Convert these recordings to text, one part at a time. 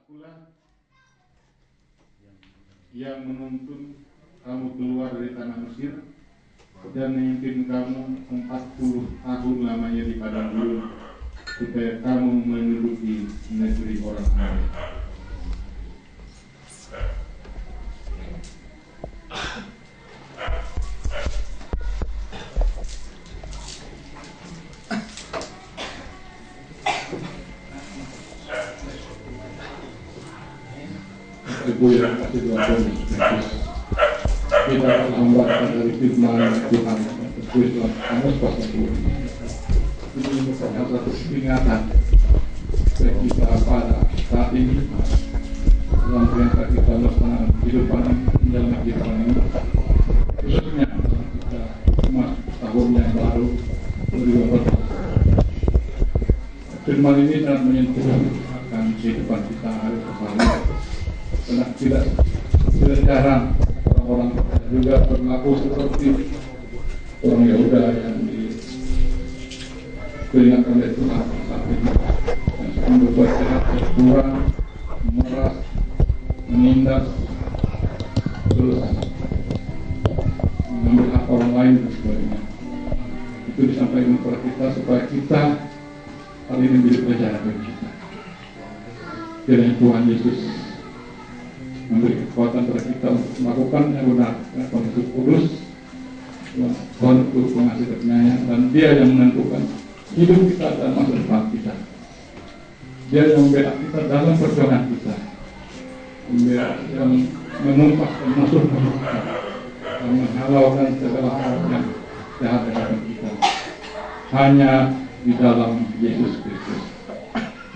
Akulah yang menuntun kamu keluar dari tanah Mesir dan memimpin kamu 40 tahun lamanya di padang gurun supaya kamu menduduki negeri orang Amalek. Ibu yang kasih Tuhan Yesus, kita membaca dari firman Tuhan tertulis dalam Amos pasal 2. Ini merupakan satu peringatan bagi kita pada saat ini dalam perintah kita melaksanakan kehidupan dalam kehidupan ini, khususnya kita masuk tahun yang baru 2014. Firman ini sangat menyentuh akan kehidupan kita hari kembali. Karena tidak jarang orang-orang juga berlaku seperti orang Yahuda yang diperingatkan oleh Tuhan saat ini, yang berbuat jahat, curang, memeras, menindas, terus mengambil hak orang lain dan sebagainya. Itu disampaikan kepada kita supaya kita hari ini menjadi pelajaran bagi kita. Kiranya Tuhan Yesus memberi kekuatan kepada kita untuk melakukan yang benar. Karena Tuhan Yesus Kudus, Tuhan itu pengasih dan penyayang, dan Dia yang menentukan hidup kita dan masa depan kita. Dia yang membela kita dalam perjuangan kita, yang menumpahkan musuh-musuh kita, dan menghalaukan segala hal yang jahat dari kita. Hanya di dalam Yesus Kristus.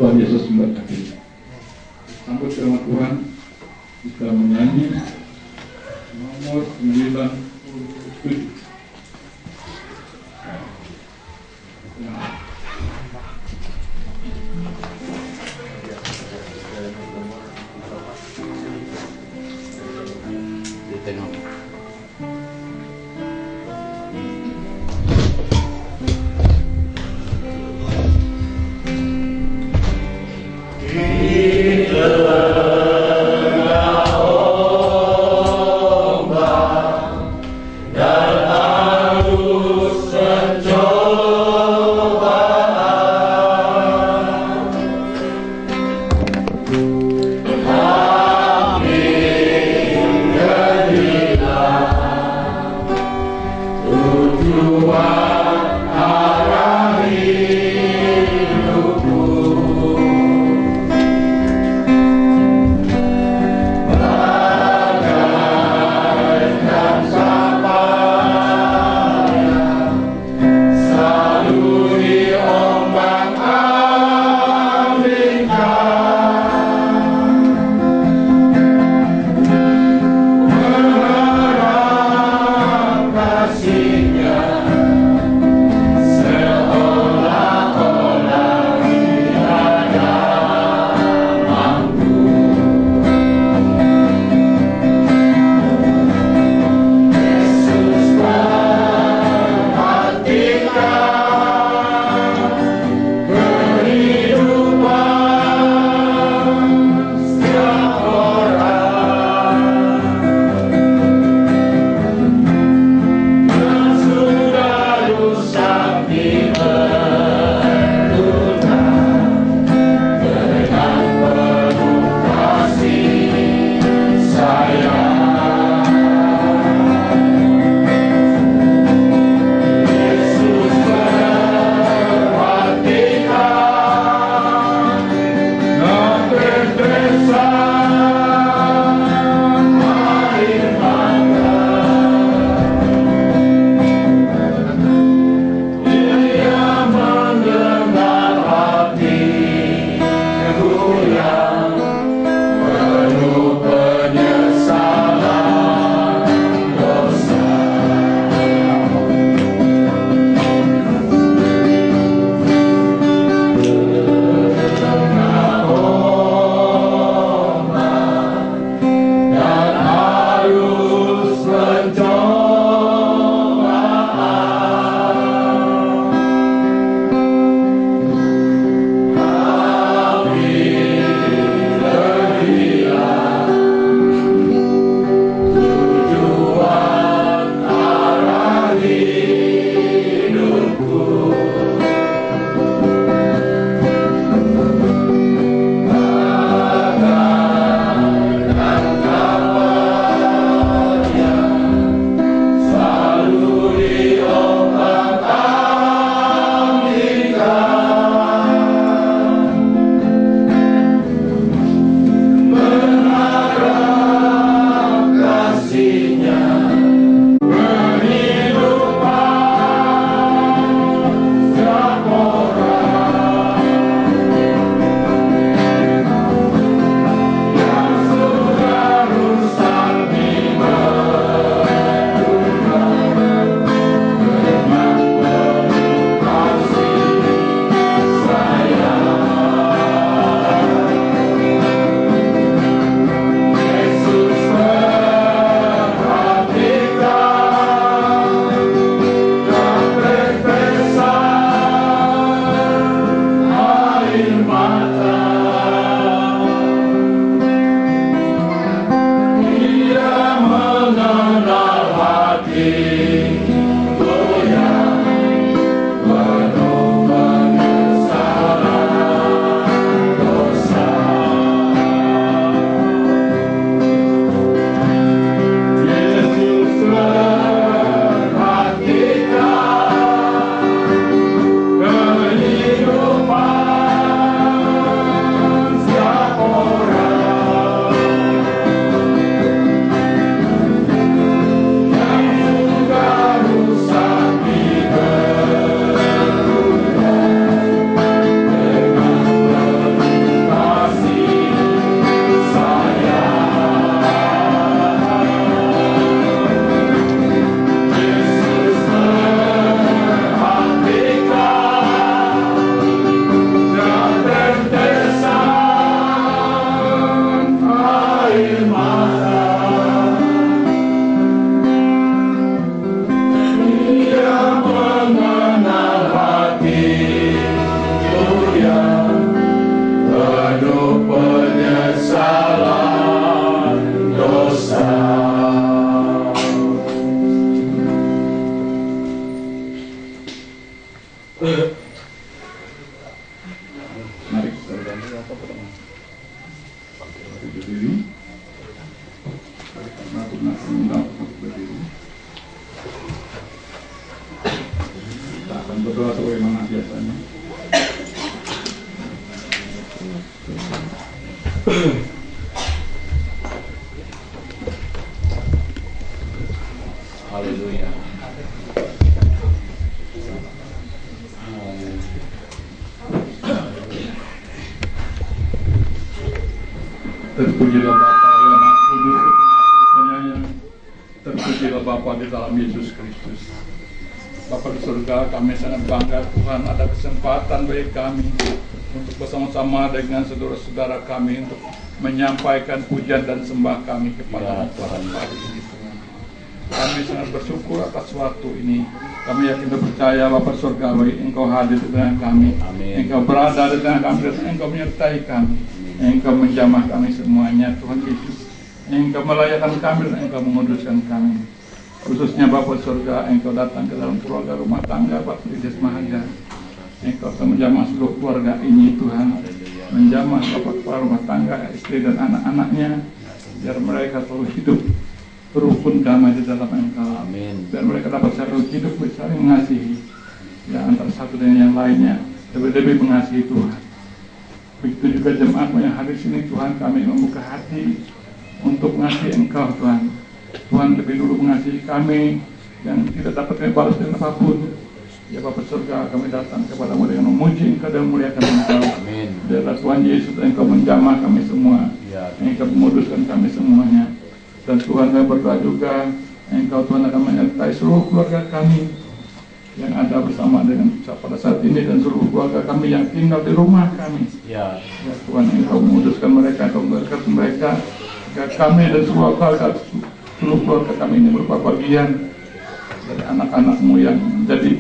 Tuhan Yesus memberkati. Sambut firman Tuhan. Kita menyanyi nomor 97. berdiri. Karena Tuhan mengundang untuk berdiri. Kita akan berdoa sebagaimana biasanya. Haleluya. Terpujilah Bapa yang Maha Kudus, Pengasih dan Penyayang. Terpujilah Bapa di dalam Yesus Kristus. Bapa di surga, kami sangat bangga Tuhan ada kesempatan bagi kami untuk bersama-sama dengan saudara-saudara kami untuk menyampaikan pujian dan sembah kami kepada Tuhan pagi ini Tuhan. Kami sangat bersyukur atas waktu ini. Kami yakin dan percaya Bapa surgawi, Engkau hadir di tengah kami. Amin. Engkau berada di tengah kami dan Engkau menyertai kami. Engkau menjamah kami semuanya Tuhan Yesus. Engkau melayakkan kami dan Engkau menguduskan kami. Khususnya Bapa surga, Engkau datang ke dalam keluarga rumah tangga Bapak Yesus Mahaga. Engkau akan menjamah seluruh keluarga ini Tuhan. Menjamah Bapak kepala rumah tangga, istri dan anak-anaknya, biar mereka selalu hidup berukun damai di dalam Engkau. Amin. Biar mereka dapat selalu hidup saling mengasihi, ya antara satu dengan yang lainnya, lebih-lebih mengasihi Tuhan. Begitu juga jemaatmu yang hadir sini Tuhan, kami membuka hati untuk mengasihi Engkau Tuhan. Tuhan lebih dulu mengasihi kami yang tidak dapat kami balas dengan apapun. Ya Bapa surga, kami datang kepadamu dengan memuji Engkau dan memuliakan Engkau. Amin. Biarlah Tuhan Yesus Engkau menjamah kami semua, Engkau menguduskan kami semuanya. Dan Tuhan kami berdoa juga Engkau Tuhan akan menyertai seluruh keluarga kami yang ada bersama dengan pada saat ini dan seluruh keluarga kami yang tinggal di rumah kami. Ya Tuhan, Engkau menguduskan mereka, Engkau memberkati mereka, agar kami dan seluruh keluarga kami ini berupa bagian dari anak-anak-Mu yang menjadi.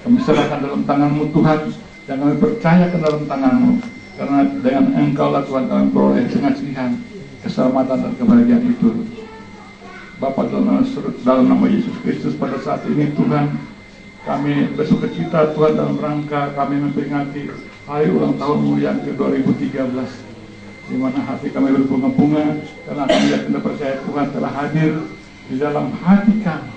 Kami serahkan dalam tangan-Mu Tuhan, dan kami percaya ke dalam tangan-Mu, karena dengan Engkau lah Tuhan kami beroleh pengasihan, keselamatan dan kebahagiaan itu. Bapa dalam nama Yesus Kristus pada saat ini Tuhan, kami bersukacita Tuhan dalam rangka kami memperingati hari ulang tahun-Mu yang ke-2013, di mana hati kami berbunga-bunga karena kami yakin dan percaya Tuhan telah hadir di dalam hati kami,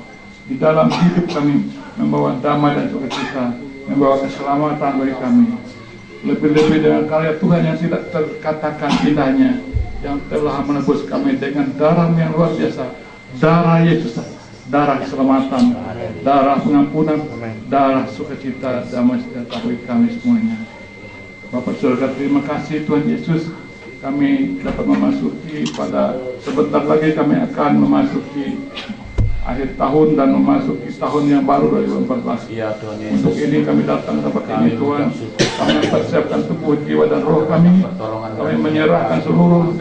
di dalam hidup kami, membawa damai dan sukacita, membawa keselamatan bagi kami. Lebih-lebih dengan karya Tuhan yang tidak terkatakan indahnya, yang telah menebus kami dengan darah yang luar biasa. Darah Yesus, darah keselamatan, darah pengampunan, darah sukacita, damai sejahtera bagi kami semuanya. Bapak surga, terima kasih Tuhan Yesus. Kami dapat memasuki pada sebentar lagi kami akan memasuki akhir tahun dan memasuki tahun yang baru 2014. Iya Tuhan Yesus. Untuk ini kami datang tempat ini Tuhan. Kami persiapkan tubuh, jiwa dan roh kami. Kami menyerahkan seluruh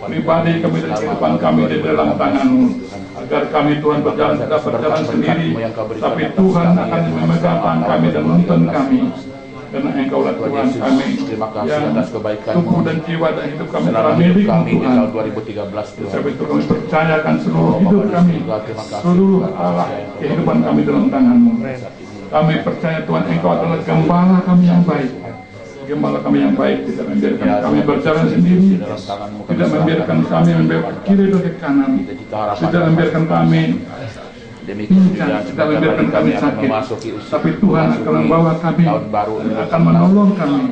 pribadi kami dan kehidupan kami di dalam tangan-Mu, agar kami Tuhan tidak berjalan sendiri, tapi Tuhan akan memegang tangan kami dan menuntun kami. Karena Engkau lah Tuhan kami yang tubuh dan jiwa dan hidup kami telah milik Tuhan. Sebab itu kami percayakan seluruh hidup kami, seluruh arah kehidupan kami dalam tangan-Mu. Kami percaya Tuhan Engkau adalah gembala kami yang baik. Gembala kami yang baik tidak membiarkan kami berjalan sendiri, tidak membiarkan kami membelok ke kiri dan ke kanan, tidak membiarkan kami pincang, tidak membiarkan kami sakit, tapi Tuhan akan membawa kami, akan menolong kami,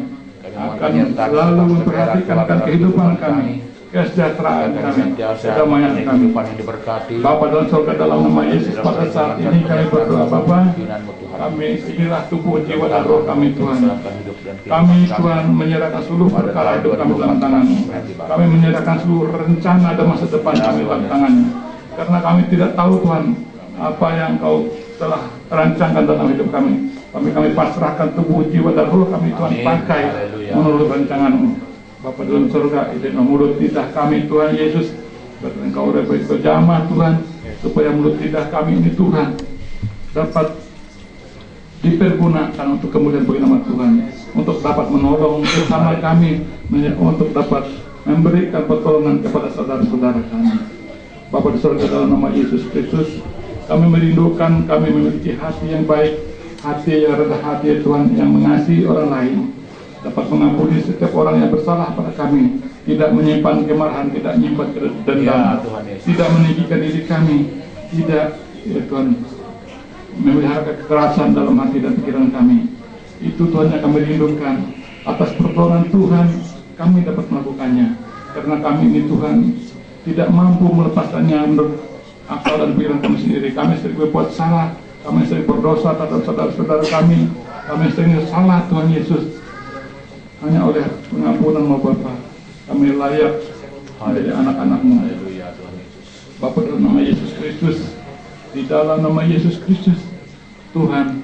akan selalu memperhatikan kehidupan kami, kesejahteraan kami, kedamaian kami. Bapa dalam surga, dalam nama Yesus pada saat ini kami berdoa Bapa, kami inilah tubuh, jiwa dan roh kami Tuhan. Kami Tuhan menyerahkan seluruh perkara hidup kami dalam tangan-Mu. Kami menyerahkan seluruh rencana dan masa depan kami dalam tangan-Mu. Karena kami tidak tahu Tuhan apa yang Kau telah rancangkan dalam hidup kami. Kami pasrahkan tubuh, jiwa dan roh kami Tuhan pakai menurut rancangan-Mu. Bapa dalam surga, izin mulut lidah kami Tuhan Yesus, Engkau berjamah Tuhan, supaya mulut lidah kami ini Tuhan dapat dipergunakan untuk kemudian bagi nama Tuhan, untuk dapat menolong bersama kami, untuk dapat memberikan pertolongan kepada saudara-saudara kami. Bapa di surga, dalam nama Yesus Kristus, kami merindukan kami memiliki hati yang baik, hati yang rendah hati Tuhan, yang mengasihi orang lain, dapat mengampuni setiap orang yang bersalah pada kami, tidak menyimpan kemarahan, tidak menyimpan dendam, tidak meninggikan diri kami, tidak, ya Tuhan, memelihara kekerasan dalam hati dan pikiran kami. Itu Tuhan yang kami rindukan. Atas pertolongan Tuhan kami dapat melakukannya, karena kami ini Tuhan tidak mampu melepaskannya menurut akal dan pikiran kami sendiri. Kami sering berbuat salah, kami sering berdosa terhadap saudara-saudara kami sering salah Tuhan Yesus. Hanya oleh pengampunan-Mu Bapa kami layak menjadi anak-anak-Mu. Bapa, dalam nama Yesus Kristus, di dalam nama Yesus Kristus, Tuhan,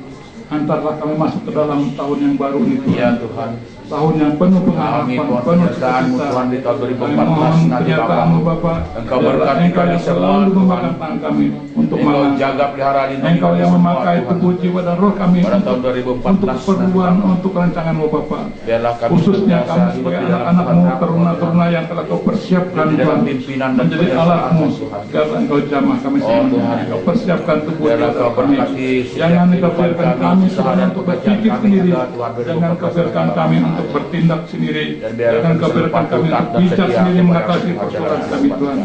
antarlah kami masuk ke dalam tahun yang baru ini Tuhan. Ya Tuhan. Tahun yang penuh pengharapan, penuh cita-cita Tuhan di tahun 2014 nanti Bapa. Engkau berkati kami selalu memakan tangan kami untuk Engkau jaga pelihara di Engkau yang memakai tubuh, jiwa dan roh kami pada tahun 2014 untuk keperluan, untuk rancangan-Mu Bapa. Biarlah kami khususnya kami sebagai anak-anak-Mu, teruna-teruna yang telah Kau persiapkan Tuhan menjadi alat-Mu, biarlah Engkau jamah kami semuanya. Engkau persiapkan tubuh jiwa dan kami. Jangan Engkau biarkan kami semuanya untuk berpikir sendiri. Jangan Kau biarkan kami untuk bertindak sendiri. Jangan Kau biarkan kami untuk bijak sendiri mengatasi persoalan kami Tuhan.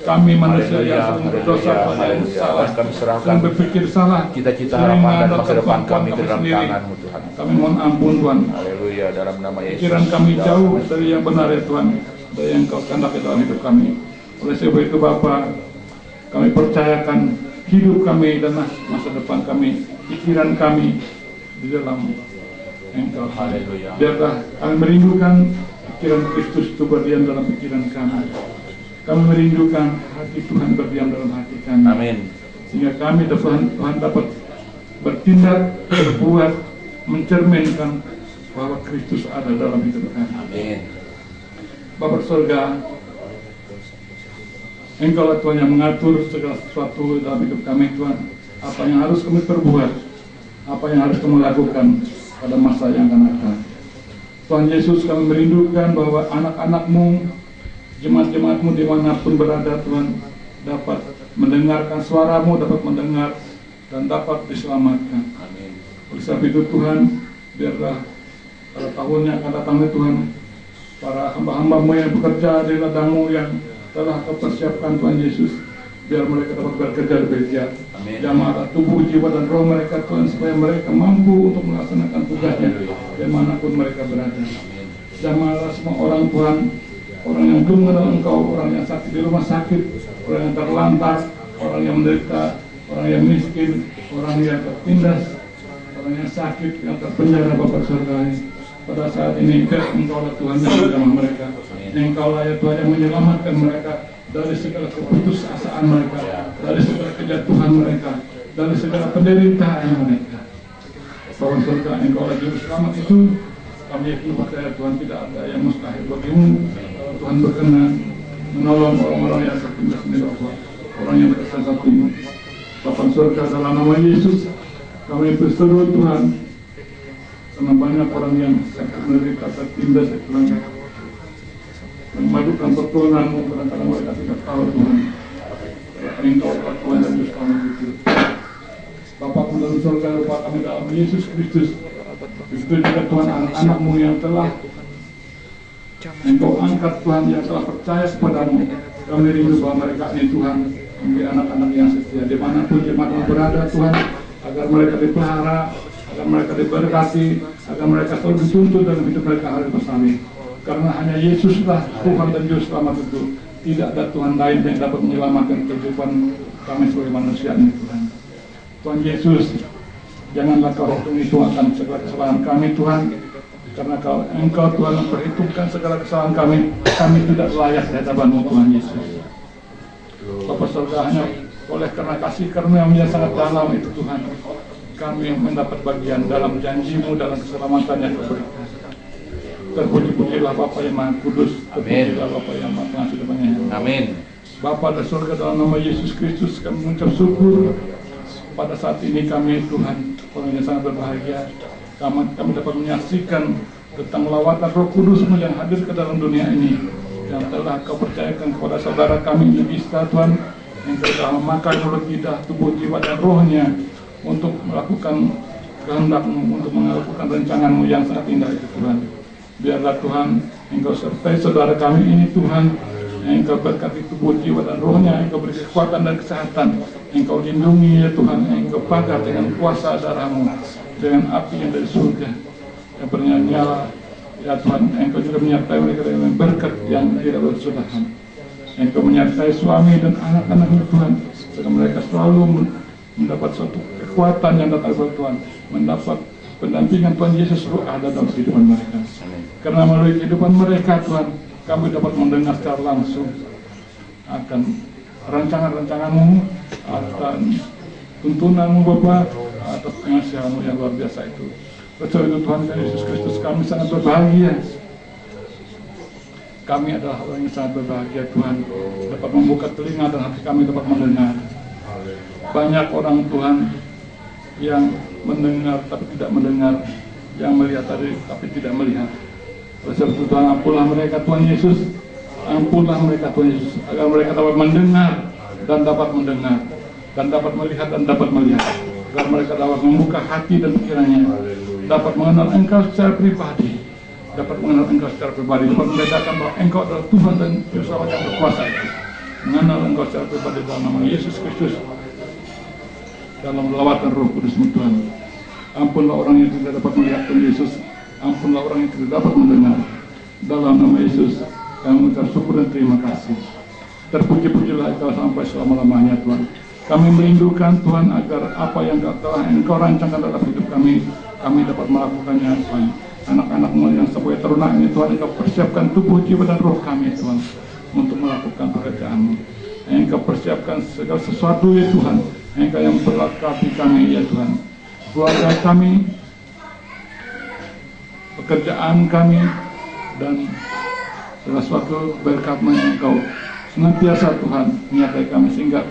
Kami manusia yang sering berdosa, yang salah, sering berpikir salah, cita-cita harapan dan masa depan kami ke dalam tangan-Mu Tuhan. Kami mohon ampun Tuhan. Haleluya, dalam nama Yesus. Pikiran kami jauh dari yang benar ya Tuhan, dari yang Kau kehendaki dalam hidup kami. Oleh sebab itu Bapa, kami percayakan hidup kami dan masa depan kami, pikiran kami di dalam Engkau. Haleluya. Biarlah kami merindukan pikiran Kristus itu berdiam dalam pikiran kami. Kami merindukan hati Tuhan berdiam dalam hati kami. Amin. Sehingga kami Tuhan dapat bertindak, berbuat, mencerminkan bahwa Kristus ada dalam hidup kami. Amin. Bapa surga, Engkau lah Tuhan yang mengatur segala sesuatu dalam hidup kami Tuhan. Apa yang harus kami perbuat, apa yang harus kami lakukan pada masa yang akan datang. Tuhan Yesus, kami merindukan bahwa anak-anak-Mu, jemaat-jemaat-Mu dimanapun berada Tuhan, dapat mendengarkan suara-Mu, dapat mendengar dan dapat diselamatkan. Amin. Oleh sebab itu Tuhan, biarlah pada tahun yang akan datang Tuhan, para hamba-hamba-Mu yang bekerja di ladang-Mu yang telah Kau persiapkan Tuhan Yesus, biar mereka dapat bekerja lebih giat. Jamaah tubuh, jiwa dan roh mereka Tuhan, supaya mereka mampu untuk melaksanakan tugasnya dimanapun mereka berada. Jamaah semua orang Tuhan, orang yang belum mengenal Engkau, orang yang sakit di rumah sakit, orang yang terlantar, orang yang menderita, orang yang miskin, orang yang tertindas, orang yang sakit, yang terpenjara Bapa surga ini. Pada saat ini Engkau lah Tuhan yang menjamah mereka. Engkau lah ya Tuhan yang menyelamatkan mereka dari segala keputusasaan mereka, dari segala kejatuhan mereka, dari segala penderitaan mereka. Bapa surga, Engkau lah juru selamat itu. Kami yakin percaya Tuhan tidak ada yang mustahil bagimu. Kalau Tuhan berkenan menolong orang-orang yang tertindas ini Bapa, orang yang tersesat ini. Bapa surga, dalam nama Yesus kami berseru Tuhan, karena banyak orang yang sakit menderita tertindas Tuhan, memadukan pertolongan-Mu, kadang-kadang mereka tidak tahu Tuhan. Engkau Tuhan dan Yesus kami itu. Bapa-Ku dalam surga, Bapa kami dalam Yesus Kristus. Begitu juga Tuhan anak-anak-Mu yang telah Engkau angkat Tuhan, yang telah percaya kepada-Mu. Kami rindu bahwa mereka ini Tuhan menjadi anak-anak yang setia dimanapun jemaat-Mu berada Tuhan, agar mereka dipelihara, agar mereka diberkati, agar mereka selalu dituntun dalam hidup mereka hari bersama. Karena hanya Yesuslah Tuhan dan Juru Selamat itu. Tidak ada Tuhan lain yang dapat menyelamatkan kehidupan kami sebagai manusia ini Tuhan. Tuhan Yesus, janganlah Kau hitung-hitungkan segala kesalahan kami Tuhan, karena Engkau Tuhan memperhitungkan segala kesalahan kami tidak layak di hadapan-Mu Tuhan Yesus. Bapa surga, hanya oleh karena kasih karunia-Mu yang sangat dalam itu Tuhan, kami mendapat bagian dalam janji-Mu, dalam keselamatan yang Kau berikan. Terpuji-pujilah Bapa yang Maha Kudus, terpujilah Bapa yang Maha Pengasih dan Penyayang. Amin. Bapa dan surga, dalam nama Yesus Kristus kami mengucap syukur. Pada saat ini kami Tuhan, orang yang sangat berbahagia, kami dapat menyaksikan tentang lawatan Roh Kudus-Mu yang hadir ke dalam dunia ini, yang telah Kau percayakan kepada saudara kami Yudhista Tuhan, yang telah memakai mulut, lidah, tubuh, jiwa dan rohnya untuk melakukan kehendak-Mu, untuk melakukan rancangan-Mu yang sangat indah itu Tuhan. Biarlah Tuhan Engkau sertai saudara kami ini Tuhan, Engkau berkati tubuh, jiwa dan rohnya, Engkau beri kekuatan dan kesehatan, Engkau lindungi ya Tuhan, Engkau pagar dengan kuasa darah-Mu, dengan api yang dari surga yang bernyala ya Tuhan. Engkau juga menyertai mereka dengan berkat yang tidak berkesudahan. Engkau menyertai suami dan anak-anak Tuhan, sehingga mereka selalu mendapat suatu kekuatan yang datang dari Tuhan, mendapat pendampingan Tuhan Yesus Roh ada dalam kehidupan mereka. Karena melalui kehidupan mereka Tuhan, kami dapat mendengar secara langsung akan rancangan-rancangan-Mu, akan tuntunan-Mu Bapa, atas pengasihan-Mu yang luar biasa itu. Betul itu Tuhan Yesus Kristus, kami sangat berbahagia. Kami adalah orang yang sangat berbahagia Tuhan, dapat membuka telinga dan hati kami dapat mendengar. Banyak orang Tuhan yang mendengar tapi tidak mendengar, yang melihat tadi tapi tidak melihat. Oleh sebab itu Tuhan, ampunlah mereka Tuhan Yesus, ampunlah mereka Tuhan Yesus, agar mereka dapat mendengar dan dapat mendengar, dan dapat melihat dan dapat melihat, agar mereka dapat membuka hati dan pikirannya, dapat mengenal Engkau secara pribadi, dapat mengenal Engkau secara pribadi, dapat membedakan bahwa Engkau adalah Tuhan dan Juru Selamat yang berkuasa itu. Mengenal Engkau secara pribadi dalam nama Yesus Kristus, dalam lawatan Roh Kudus-Mu Tuhan. Ampunlah orang yang tidak dapat melihat Tuhan Yesus, ampunlah orang yang tidak dapat mendengar. Dalam nama Yesus kami mengucap syukur dan terima kasih. Terpuji-pujilah Engkau sampai selama-lamanya Tuhan. Kami merindukan Tuhan agar apa yang telah Engkau rancangkan dalam hidup kami dapat melakukannya Tuhan. Anak-anak-Mu yang sebagai teruna ini Tuhan, Engkau persiapkan tubuh, jiwa dan roh kami Tuhan untuk melakukan pekerjaan-Mu. Engkau persiapkan segala sesuatu ya Tuhan, Engkau yang berkati kami ya Tuhan, keluarga kami, pekerjaan kami, dan segala sesuatu berkat-Mu yang Engkau senantiasa Tuhan menyertai kami, sehingga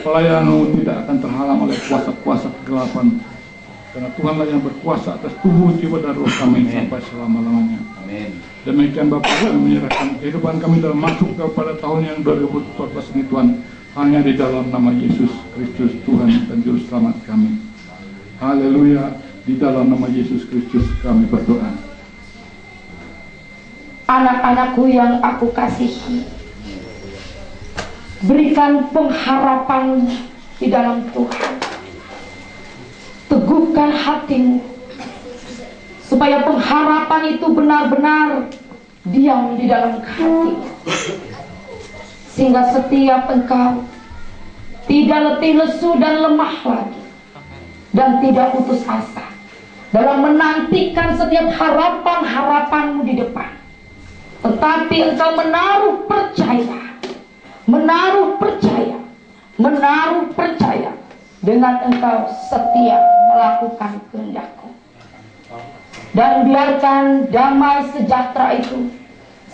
pelayanan-Mu tidak akan terhalang oleh kuasa-kuasa kegelapan, karena Tuhanlah yang berkuasa atas tubuh, jiwa dan roh kami sampai selama-lamanya. Amin. Demikian Bapak, kami menyerahkan kehidupan kami dalam masuk kepada tahun yang 2014 ini Tuhan, hanya di dalam nama Yesus Kristus Tuhan dan Juru Selamat kami. Haleluya. Di dalam nama Yesus Kristus kami berdoa. Anak-anakku yang aku kasihi, berikan pengharapan di dalam Tuhan. Teguhkan hatimu, supaya pengharapan itu benar-benar diam di dalam hati, sehingga setiap engkau tidak letih lesu dan lemah lagi, dan tidak putus asa dalam menantikan setiap harapan-harapanmu di depan. Tetapi engkau menaruh percaya, menaruh percaya, menaruh percaya, dengan engkau setia melakukan kehendak-Ku. Dan biarkan damai sejahtera itu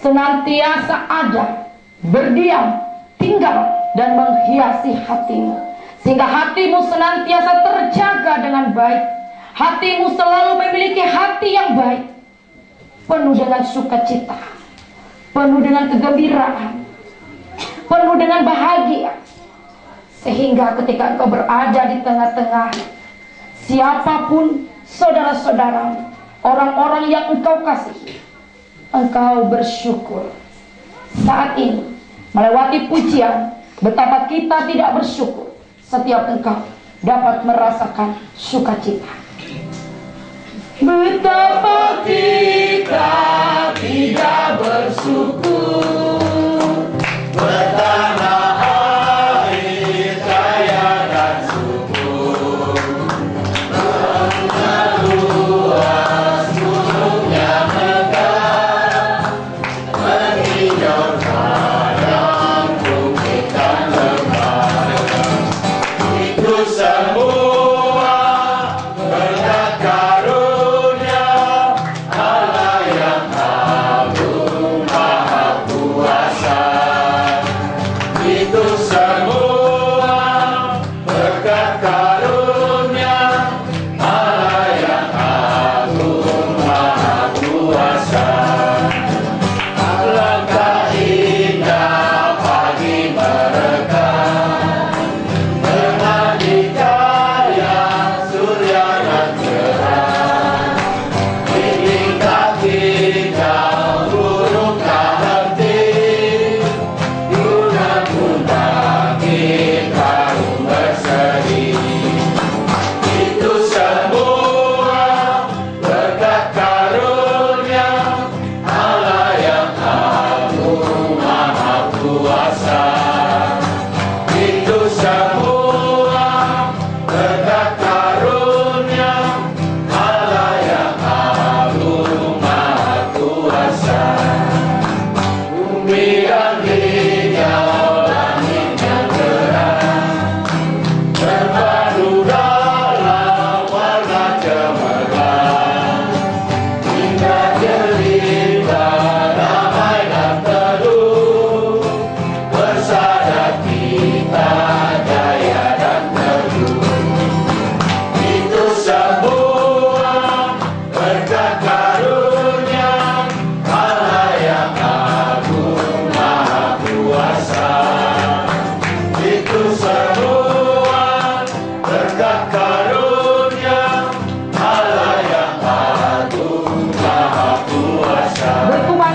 senantiasa ada, berdiam, tinggal, dan menghiasi hatimu, sehingga hatimu senantiasa terjaga dengan baik. Hatimu selalu memiliki hati yang baik, penuh dengan sukacita, penuh dengan kegembiraan, penuh dengan bahagia, sehingga ketika engkau berada di tengah-tengah siapapun saudara-saudara, orang-orang yang engkau kasihi, engkau bersyukur. Saat ini melewati pujian, betapa kita tidak bersyukur setiap engkau dapat merasakan sukacita. Betapa kita tidak bersyukur, betapa air daya dan subur, luas gunungnya megah, menghijau padang bukit dan lembah. Itu semua berkat karunia Allah yang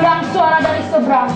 memandang suara dari seberang.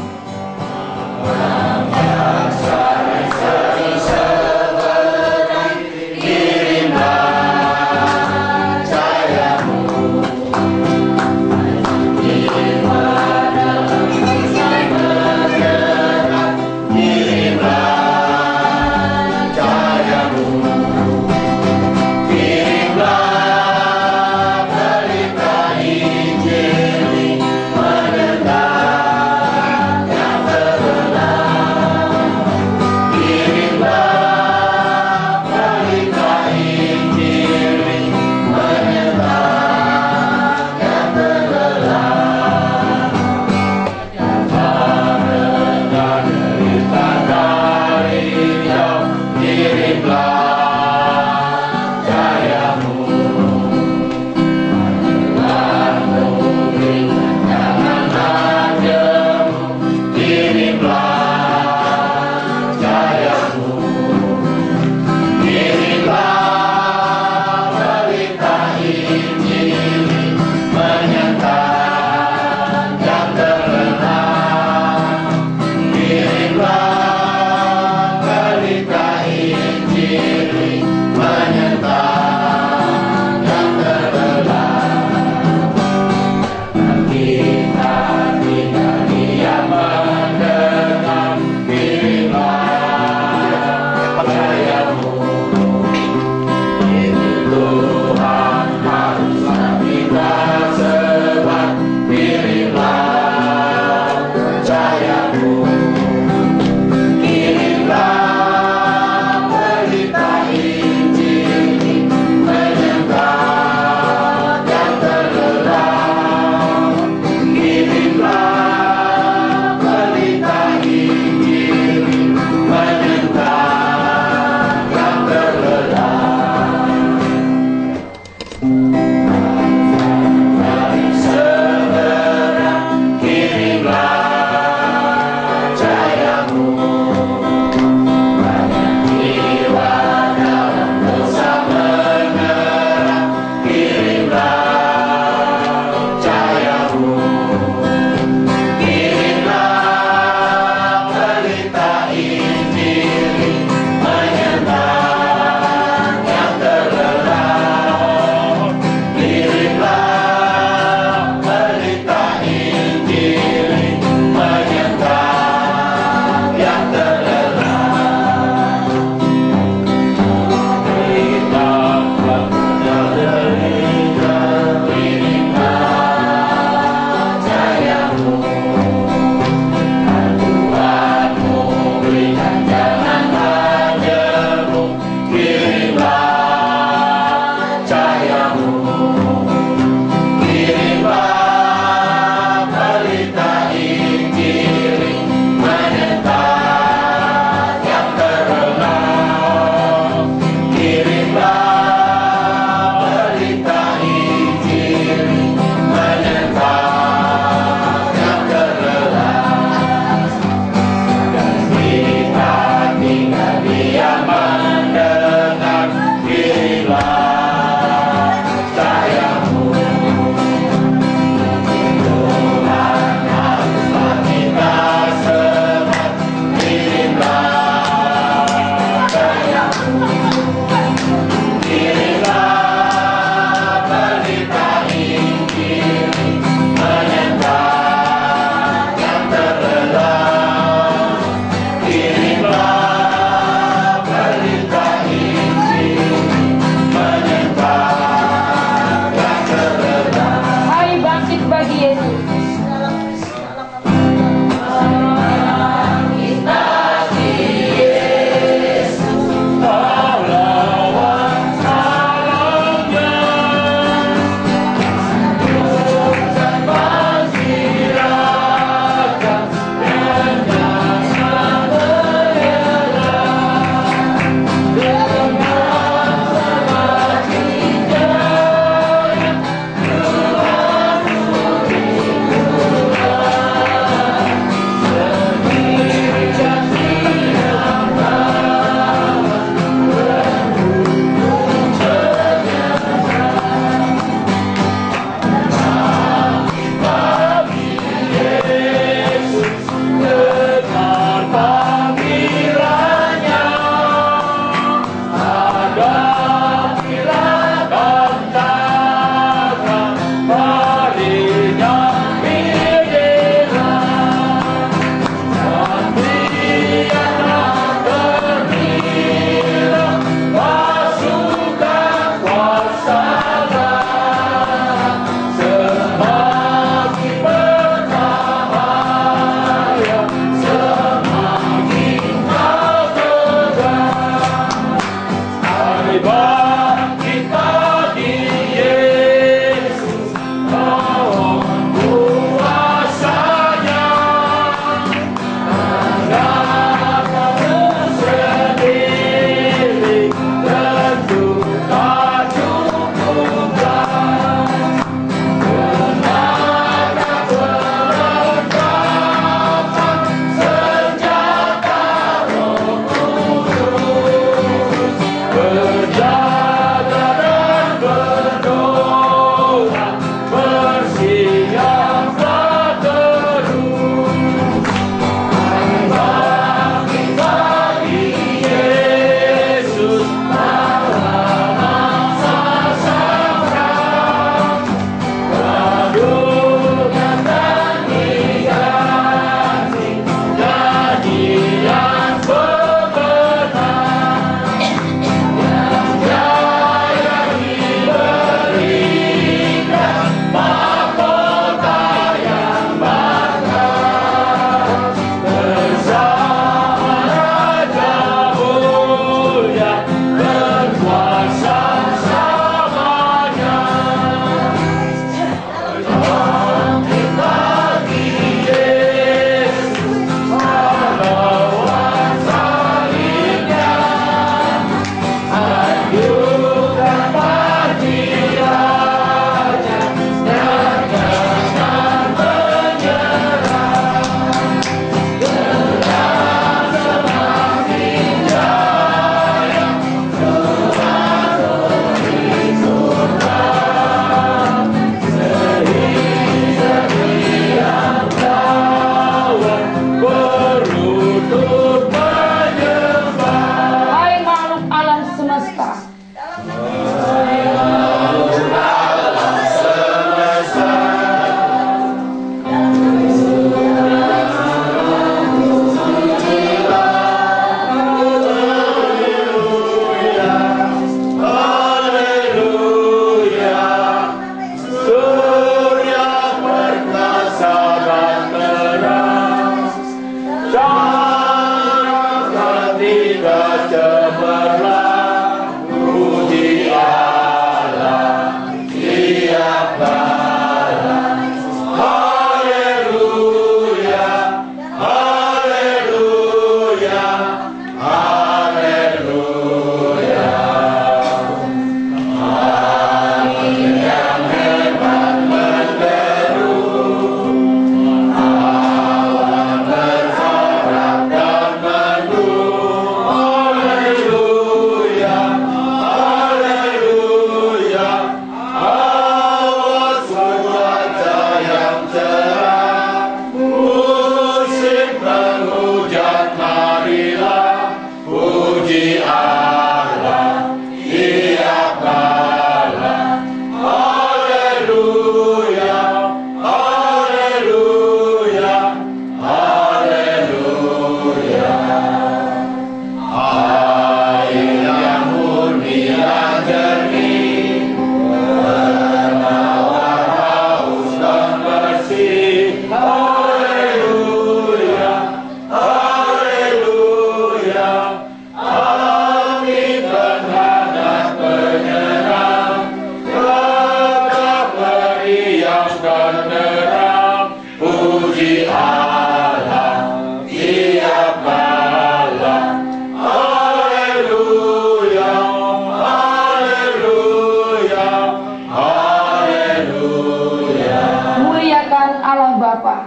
Muliakan Allah Bapa.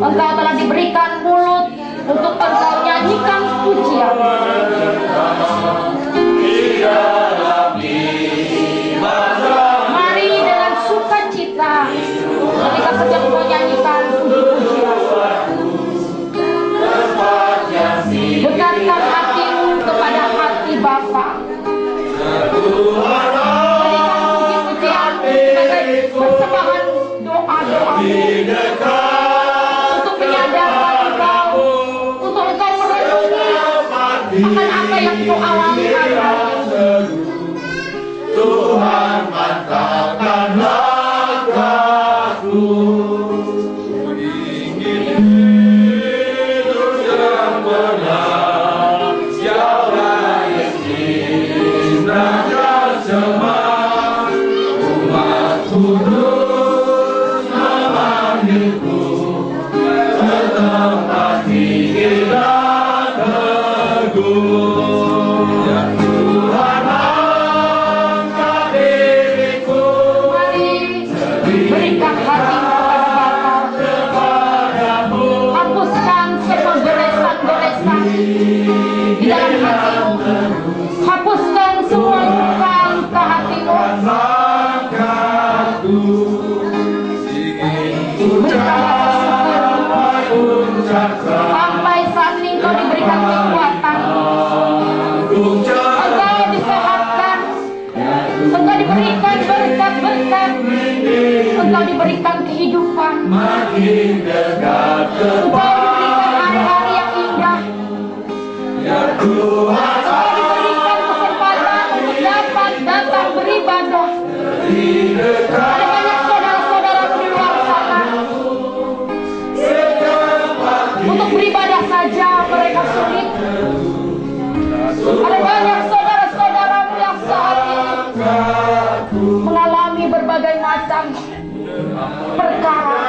Engkau telah diberikan mulut untuk engkau nyanyikan pujian. Mari dengan sukacita ketika sedang engkau nyanyikan puji-pujian. Dekatkan hatimu kepada hati Bapa. Berikan puji-pujian sebagai persembahan doa-doamu. Akan apa yang kau alami hari ini. Tuhan mantapkan langkahku, ingin hidup yang benar, jauhlah hina dan cemas, umat kudus memanggilku ke tempat pikiran. Ya Tuhan, angkat diriku. Mari berikan hatimu kepadamu. Hapuskan semua goresan-goresan di dalam hatimu. Hapuskan semua luka-luka hatimu. Sampai saat ini kau diberikan kekuatan. Engkau disehatkan. Engkau diberikan berkat-berkat. Engkau diberikan kehidupan. Engkau diberikan air masa sulit. Ada banyak saudara-saudaramu yang saat ini mengalami berbagai macam perkara.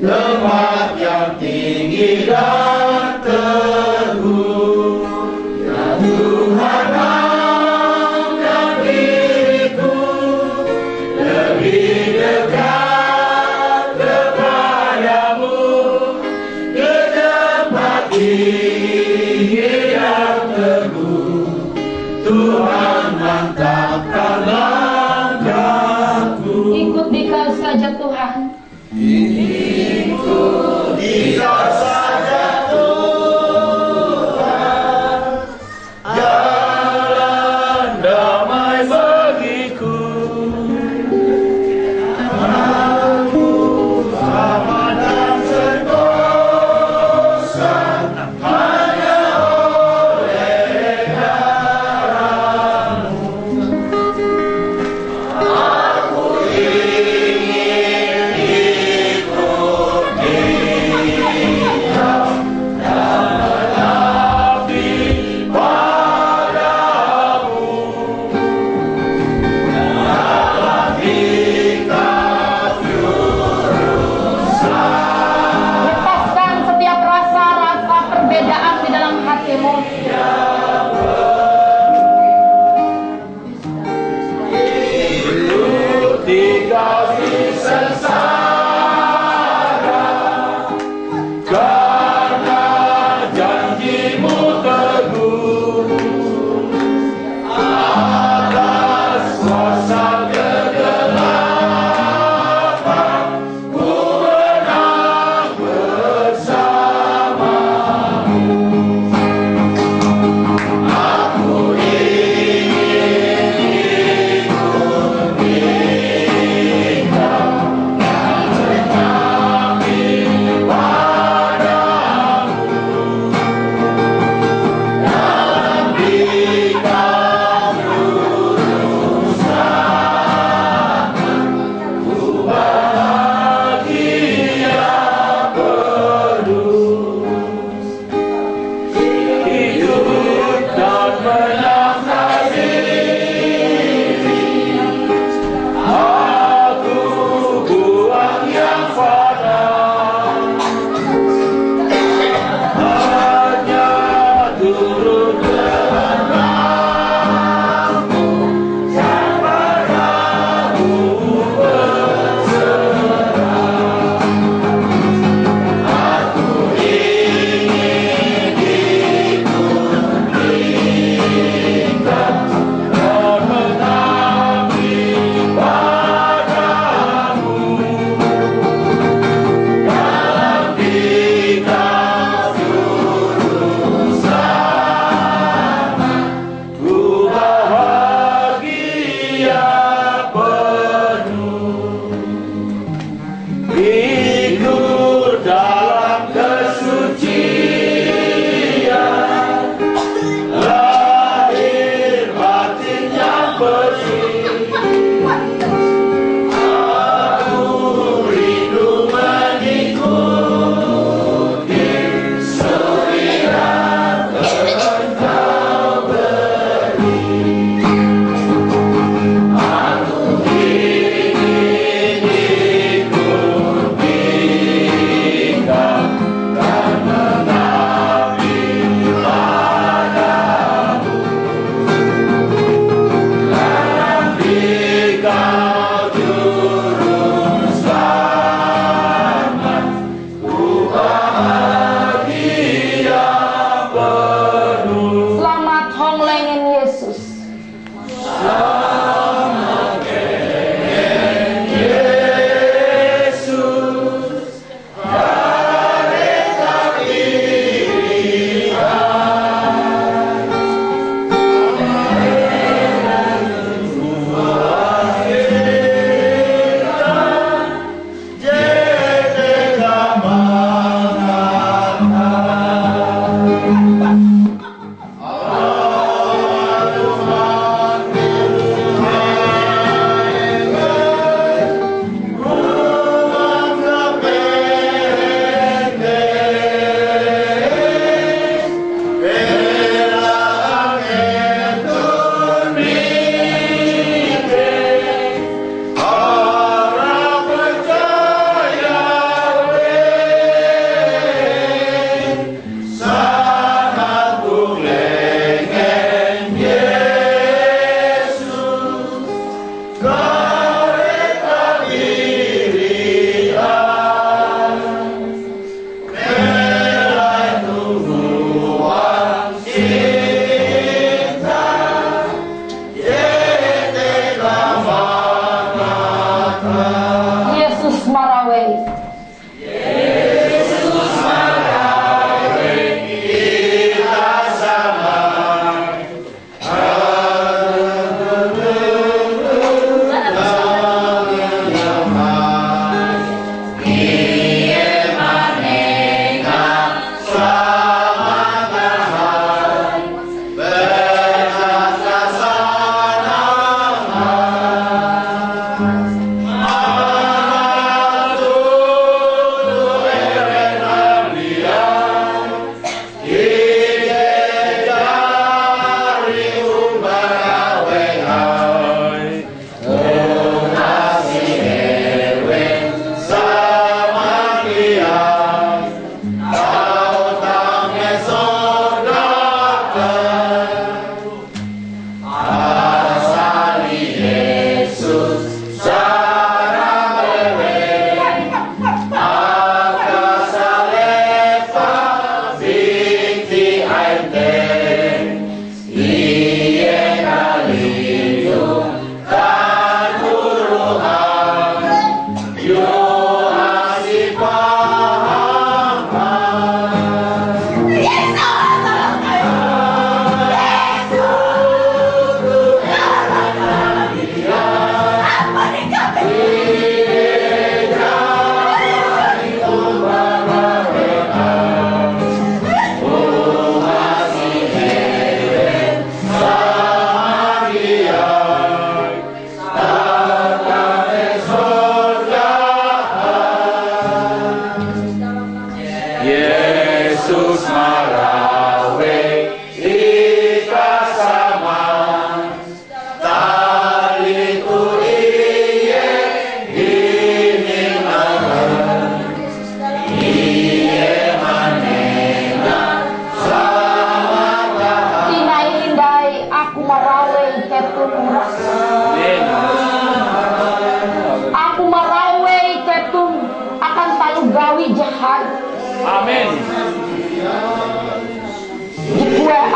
Tempat yang tinggi dan teguh, ya Tuhan angkat diriku lebih dekat kepadamu, ke tempat tinggi yang teguh. Tuhan mantapkan langkahku. Ikut dikau saja Tuhan. Dikau saja Tuhan, jalan damai bagiku. Aku aman dan sentosa hanya oleh darah-Mu. Aku ingin ikut Dia dan mengabdi padamu. Dalam hikmat jurusan, Lepaskan setiap rasa-rasa perbedaan di dalam hatimu. Tinggal di sengsara, karena janji-Mu teguh. Atas kuasa kegelapan, ku menang bersama-Mu. Aku ingin ikut Engkau dan mengabdi padamu. Dalam hikmat jurusan, ku bahagia penuh. Hidup dan menangkan diri, aku buang yang fana, hanya turut denganmu yang padamu berserah. Aku ingin ikut Engkau dan mengabdi padamu. Dalam hikmat jurusan,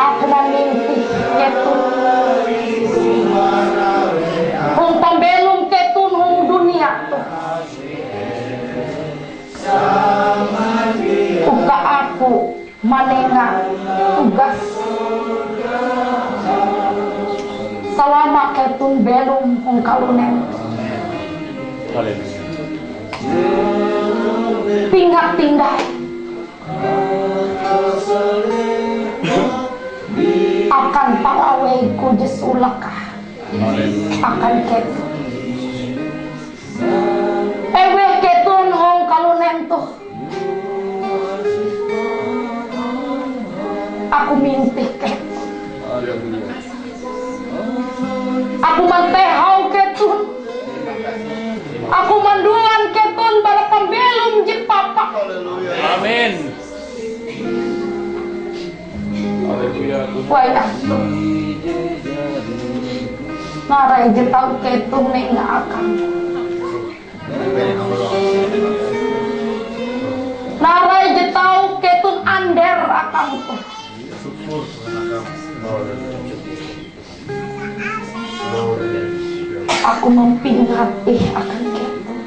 Aku memimpi ketun hong pembelum ketun hong dunia tuh. Uga aku manenga tugas selama ketun belum hong kalunen. Haleluya. Pingat tindai akan parawaiku jesulakah akan ketun ewe ketun hong kalunen tuh. Aku mimpi ketun, aku mantehau ketun, aku manduan ketun pada pembelum jepapa. Amin. Haleluya. Wah, narai jetau ketun neng akan. Narai jetau ketun ander akan tuh. Aku mempingati akan ketun.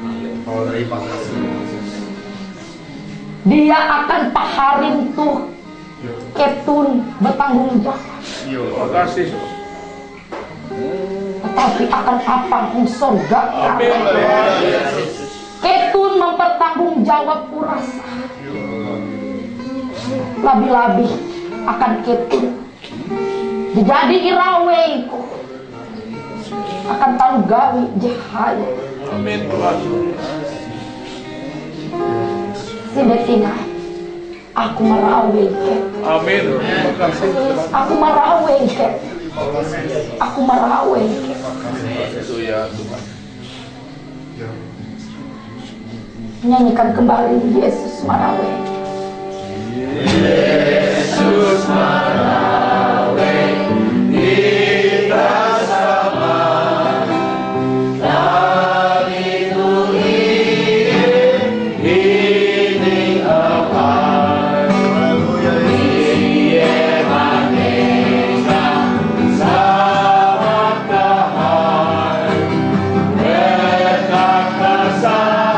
Dia akan paharin tuh ketun bertanggung jawab. Terima kasih. Tetapi akan apa hong surga. Amin. Ketun mempertanggung jawab kurasa. Lebih-lebih akan ketun jadi iraweiku akan tahu gawi jahaya. Amin Tuhan. Sinetina aku merawei ketun. Amin. Terima kasih. Aku merawei ketun. Aku merawei ketun. Haleluya Tuhan. Nyanyikan kembali Yesus merawei. Yesus merawai kita sama, dari ini apa? Dia manesa sama Tuhan, dekat kesanakan.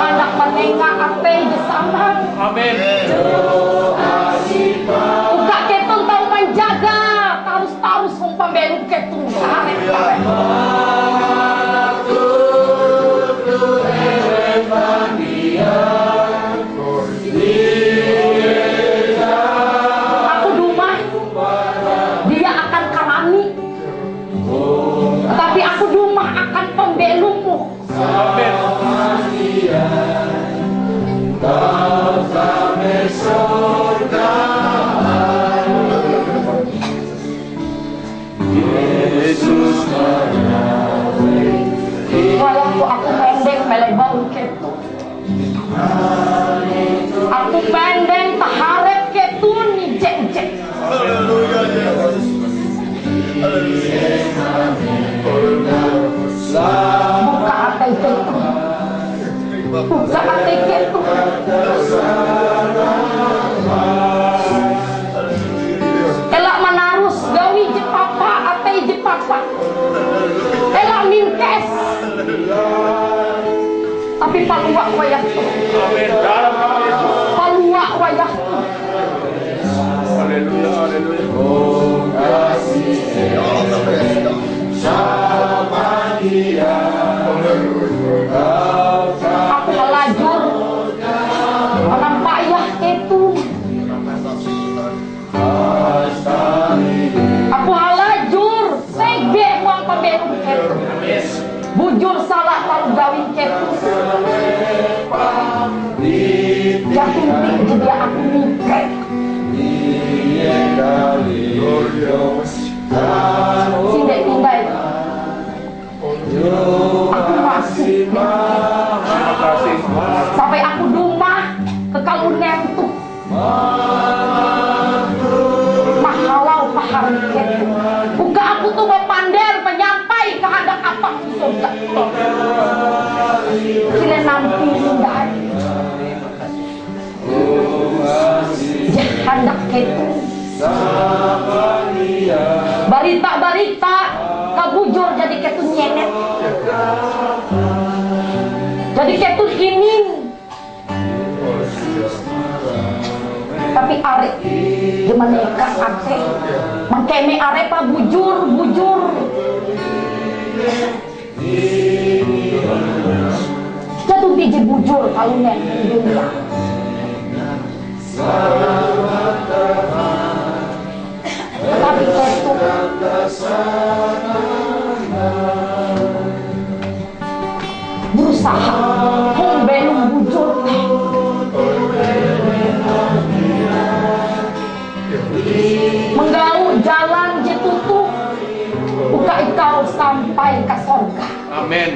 Anak menengah ate bersama. Amin. Uka ketun tahu menjaga, tarus hong pembelum ketun. Aku dumah, dia akan kalami. Tapi aku dumah akan pembelummu. Amin. Yesus Walaupun aku pendek melebau ketun, aku pendek taharep ketun ni jek. Buka hati ketun, buka hati ketun. Elak menarus gawi jepapa ate jepapa. Elak minkes. Tapi paluak wayah tu. Amin. Dalam nama Yesus. Paluak wayah tu. Haleluya. Haleluya. sama Dia. Baik aku dumah ke kalunen tu mahalau paham ketu. Buka aku tuh pander penyampai kehendak apa surga. Kile nampi sindai. Hendak ketu. Barita-barita kabujur jadi ketu nyenet. Jadi ketu ini. Tapi arek jemaneka ate mangkeme arek pa bujur jatuh biji bujur kalunen di dunia. Tapi ketu berusaha membelum bujur menggaul jalan ditutup buka ikau sampai ke surga. Amin.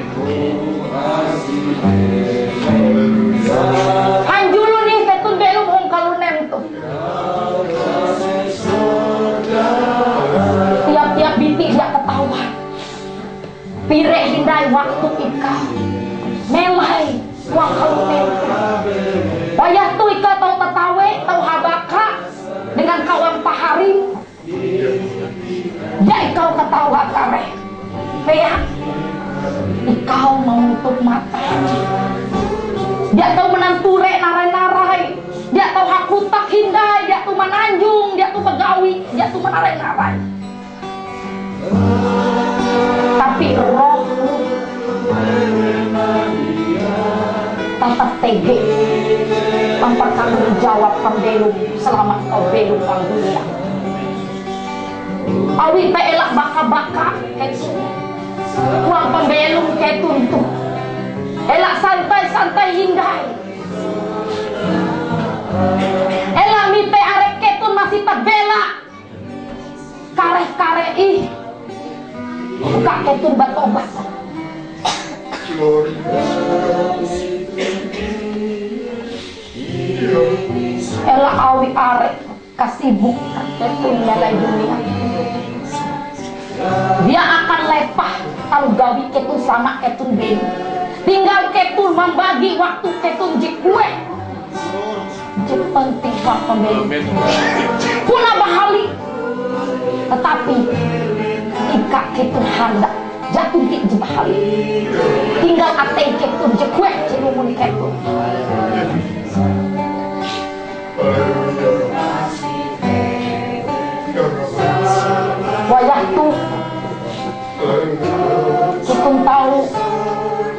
Hanjulu nih ketun belum hong kalunem tuh. Tiap-tiap binti dia ketawa. Pire hindai waktu ikau melai uang kalunem. Wayah tuh ikau tahu tetawe tahu habaka dengan kawan paharing. Ya ikau ketawa kabeh. Pea ikau menutup mata. Dia tahu menanture narai-narai. Dia tahu haku tak hindai. Dia tahu menanjung. Dia tahu begawi. Dia tahu menarai-narai. Tapi roh tetap tege tanpa kamu menjawab pembelum selama kau belum kau dunia. Awi tak elak baka-baka ketun uang pembelum ketun tu elak santai-santai hindai. Elak mite arek ketun masih tak bela kareh-kareh ih buka ketun batobat. Elak awi arek kasibuk ketun nyalai dunia. Dia akan lepah tahu gawi ketun sama ketun belu. Tinggal ketun membagi waktu ketun jik kue. Jik penting pak pembelu. Kuna bahali. Tetapi ketika ketun hendak jatuh di bahali. Tinggal atei ketun jik kue cilumun ketun. Wayah tu ketun tahu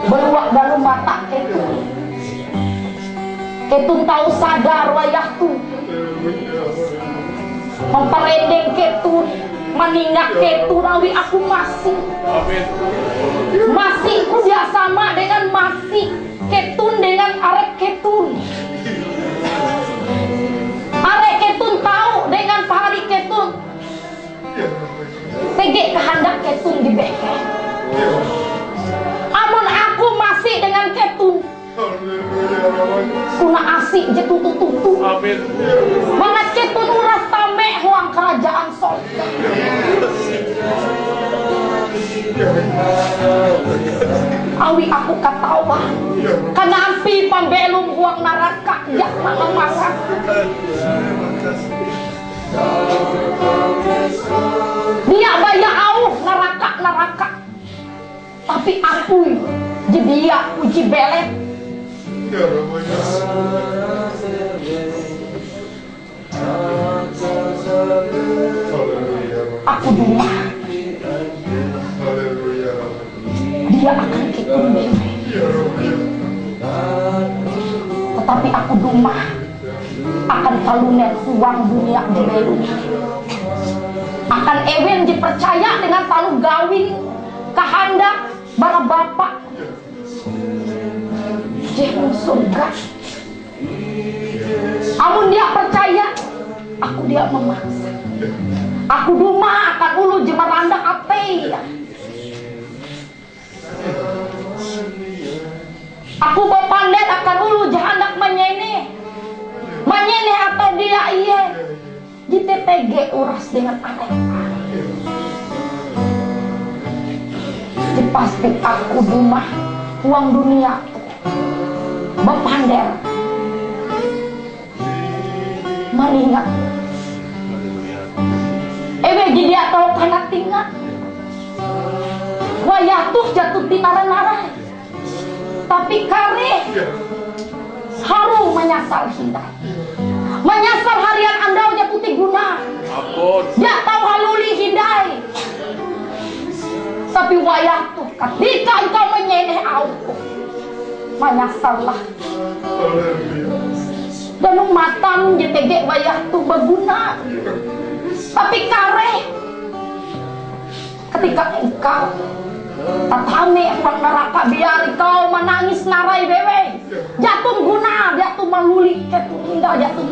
beluak dalam mata ketun. Ketun tahu sadar wayah tu memperendeng ketun, meninggal ketun. Awi aku masih dia sama dengan masih ketun dengan arek ketun. Arek ketun tahu dengan pahari ketun. Tegek kehendak ketun di beke. Amun aku masih dengan ketun. Kuna asik je tutu-tutu. Amin. Mangat ketun uras tame huang kerajaan sorga. Awi aku katawa. Kanampi pambelum huang neraka jak mangang-mangang. Dia banyak auh neraka. Tapi aku jadi dia uji belet. Aku dumah. Dia akan ketun bebe. Tetapi aku dumah akan kalunet uang dunia di belu. Akan ewen dipercaya dengan talu gawin kehendak bara bapak. Jehun surga. Amun dia percaya, aku dia memaksa. Aku dumah akan ulu jemaranda ate. Aku bapandet akan ulu jahanda Tapi aku dumah uang dunia bepander malingat jadi atau tanah tinggal wayah tuh jatuh tinara-nara tapi kare harum menyasal hindai menyasal harian andau jatuh guna dia tahu haluli hindai tapi wayah tuh ketika engkau menyeneh aku menyasallah dan matang JTG wayah tuh berguna tapi kare ketika engkau tatame uang neraka biar engkau menangis narai bewe jatuh guna jatuh meluli ketun indah jatuh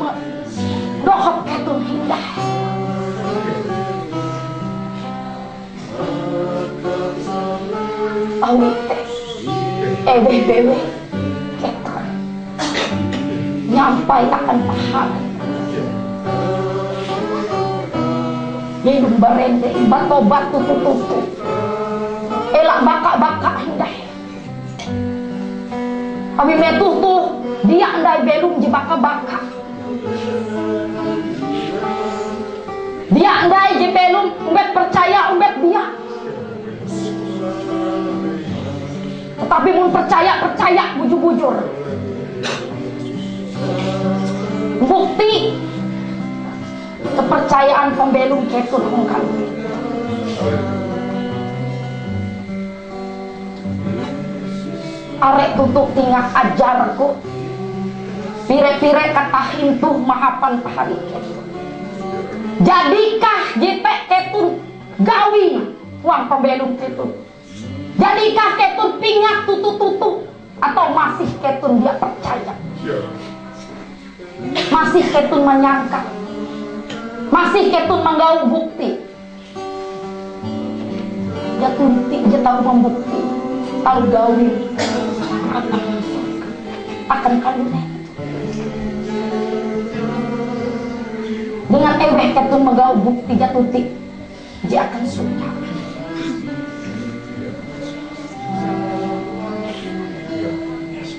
dohop ketun indah awite bewe ketun nyampai akan pahala Yedum barende batobat tutu elak baka indah kami metuh tuh dia andai belum je baka dia andai je belum umbet percaya umbet dia tetapi mun percaya bujur-bujur bukti kepercayaan pembelum ketun hongkang arek tutup tinggal ajarku pire-pire kata hintuh mahapan pahari ketun jadikah jepek ketun gawi uang pembelum ketun jadikah ketun pingat tutu-tutu atau masih ketun dia percaya masih ketun menyangka masih ketun menggaul bukti jatuh dia tahu membukti tahu gaul akan kalunet dengan ewek ketun menggaul bukti jatuh dia akan sudah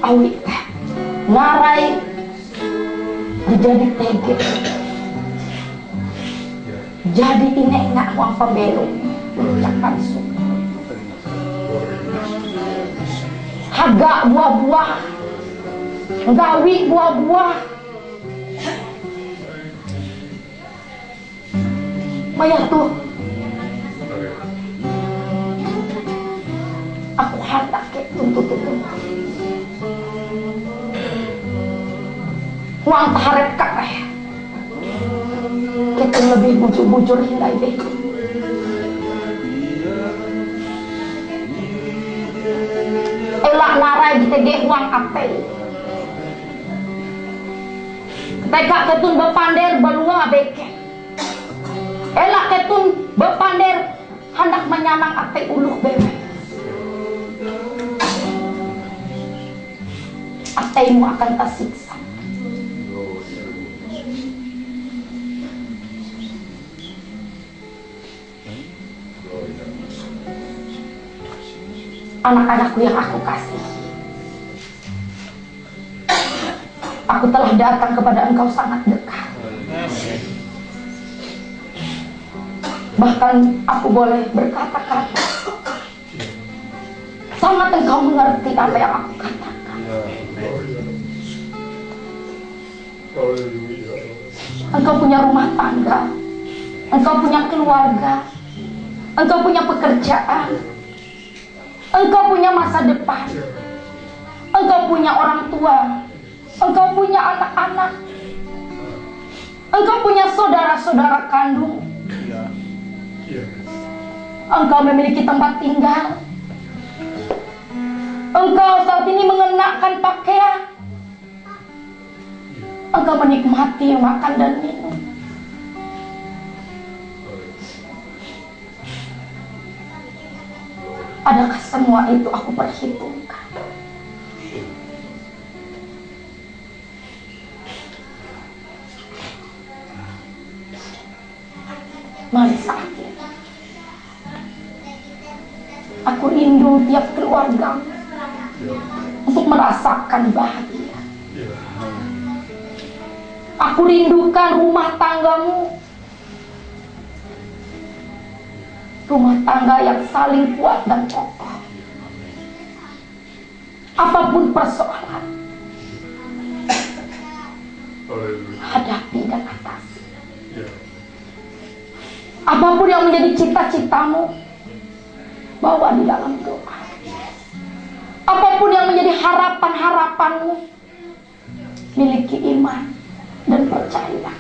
awi ngarai dijadi tegek jadi ini nak uang pembelum ucapan suka harga buah-buah gawi buah-buah bayar tuh aku hantar ke tuntut uang taharet kareh kita lebih bujur-bujur hindai deh elak narai ditege uang apel ketika ketun bepander belua beke elak ketun bepander hendak menyanang apel uluh bewe apelmu akan tersiksa anak-anakku yang aku kasih aku telah datang kepada engkau sangat dekat bahkan aku boleh berkata-kata sangat engkau mengerti apa yang aku katakan engkau punya rumah tangga engkau punya keluarga engkau punya pekerjaan engkau punya masa depan engkau punya orang tua engkau punya anak-anak engkau punya saudara-saudara kandung engkau memiliki tempat tinggal engkau saat ini mengenakan pakaian engkau menikmati makan dan minum adakah semua itu aku perhitungkan mari saatnya Aku rindu tiap keluarga untuk merasakan bahagia. Aku rindukan rumah tanggamu, rumah tangga yang saling kuat dan kokoh. Apapun persoalan, hadapi dan atasi. Apapun yang menjadi cita-citamu, bawa di dalam doa. Apapun yang menjadi harapan-harapanmu, miliki iman dan percaya.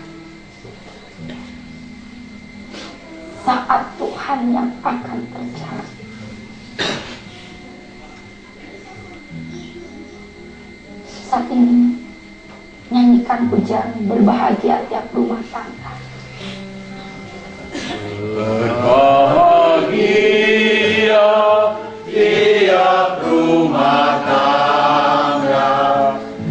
Saat Tuhan yang akan terjadi. Saat ini nyanyikan pujian berbahagia tiap rumah tangga. Berbahagia tiap rumah tangga,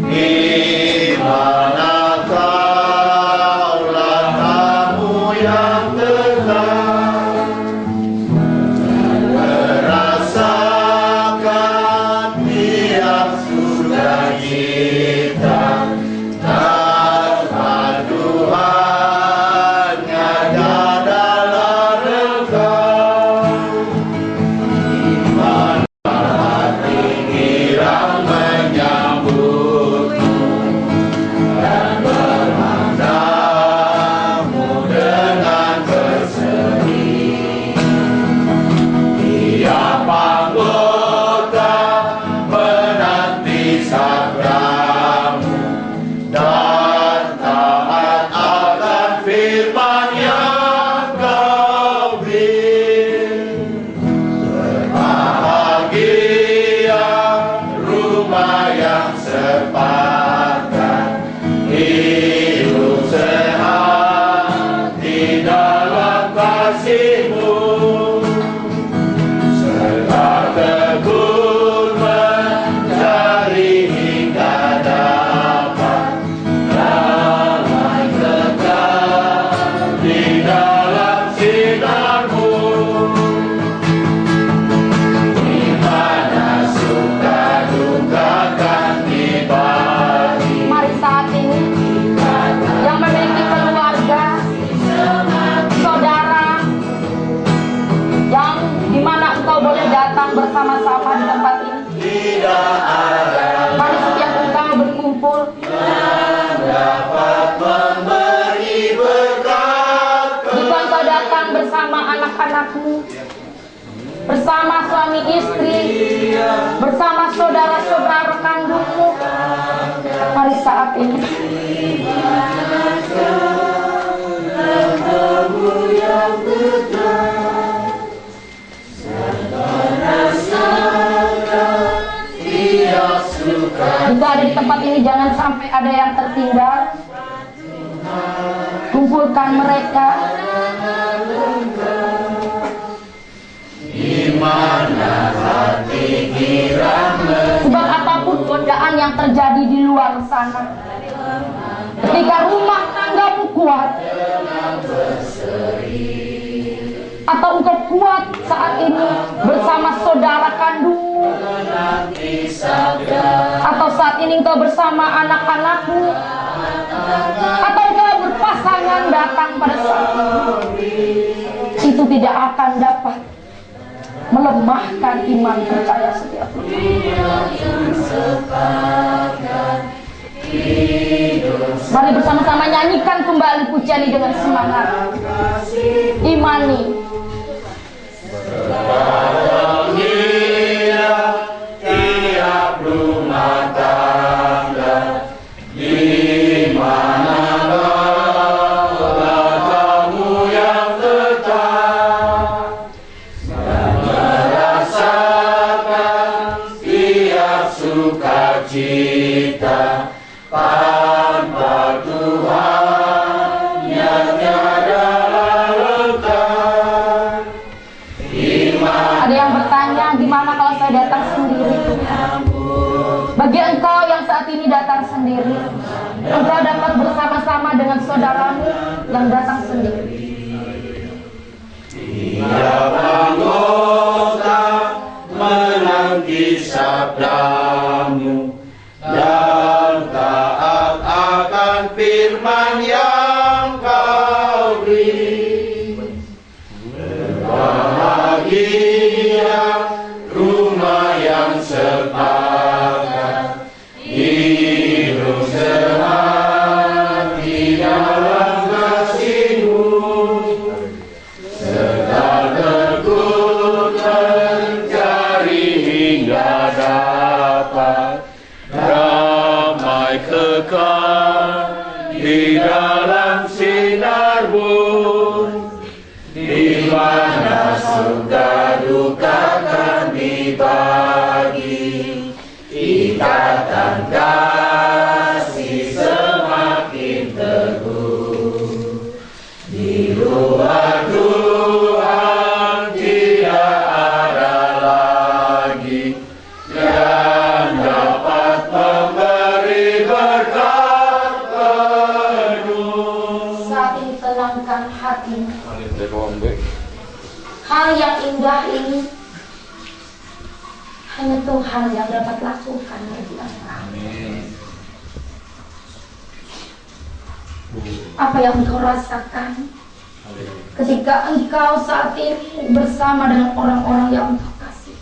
di mana kaulah tamu yang telah merasakan tiap sukacita. Bersama-sama di tempat ini. Mari setiap engkau berkumpul dapat memberi berkat. Jika engkau datang bersama anak-anakmu, bersama suami istri, bersama saudara-saudara kandungmu, mari saat ini jika ada di tempat ini, jangan sampai ada yang tertinggal. Kumpulkan mereka. Sebab apapun godaan yang terjadi di luar sana, ketika rumah tanggamu kuat, atau engkau kuat saat ini bersama saudara kandungmu, atau saat ini engkau bersama anak-anakmu, atau engkau berpasangan datang pada saat ini, itu tidak akan dapat melemahkan iman percaya setiap Mari bersama-sama nyanyikan kembali pujian ini dengan semangat. Imani. Berbahagia tiap rumah tangga, di mana tamu yang tetap merasakan tiap sukacita tanpa Tuhan yang tiada lekat. Ada yang bertanya, gimana kalau saya datang sendiri? Bagi engkau yang saat ini datang sendiri, engkau dapat bersama-sama dengan saudaramu yang datang sendiri. Tiap anggota sabdamu dan taat akan firman yang kau beri. Berbahagia rumah yang sepakat, hidup sehati dalam kasih-Mu, serta tekun mencari hingga dapat damai kekal di dalam sinar-Mu, di mana surga duka akan dibagi, ikatan kasih semakin teguh. Di luar Tuhan tidak ada lagi yang dapat memberi berkat penuh. Saat ini tenangkan hatimu. Hal yang indah ini hanya Tuhan yang dapat lakukan bagi engkau. Apa yang engkau rasakan ketika engkau saat ini bersama dengan orang-orang yang engkau kasih?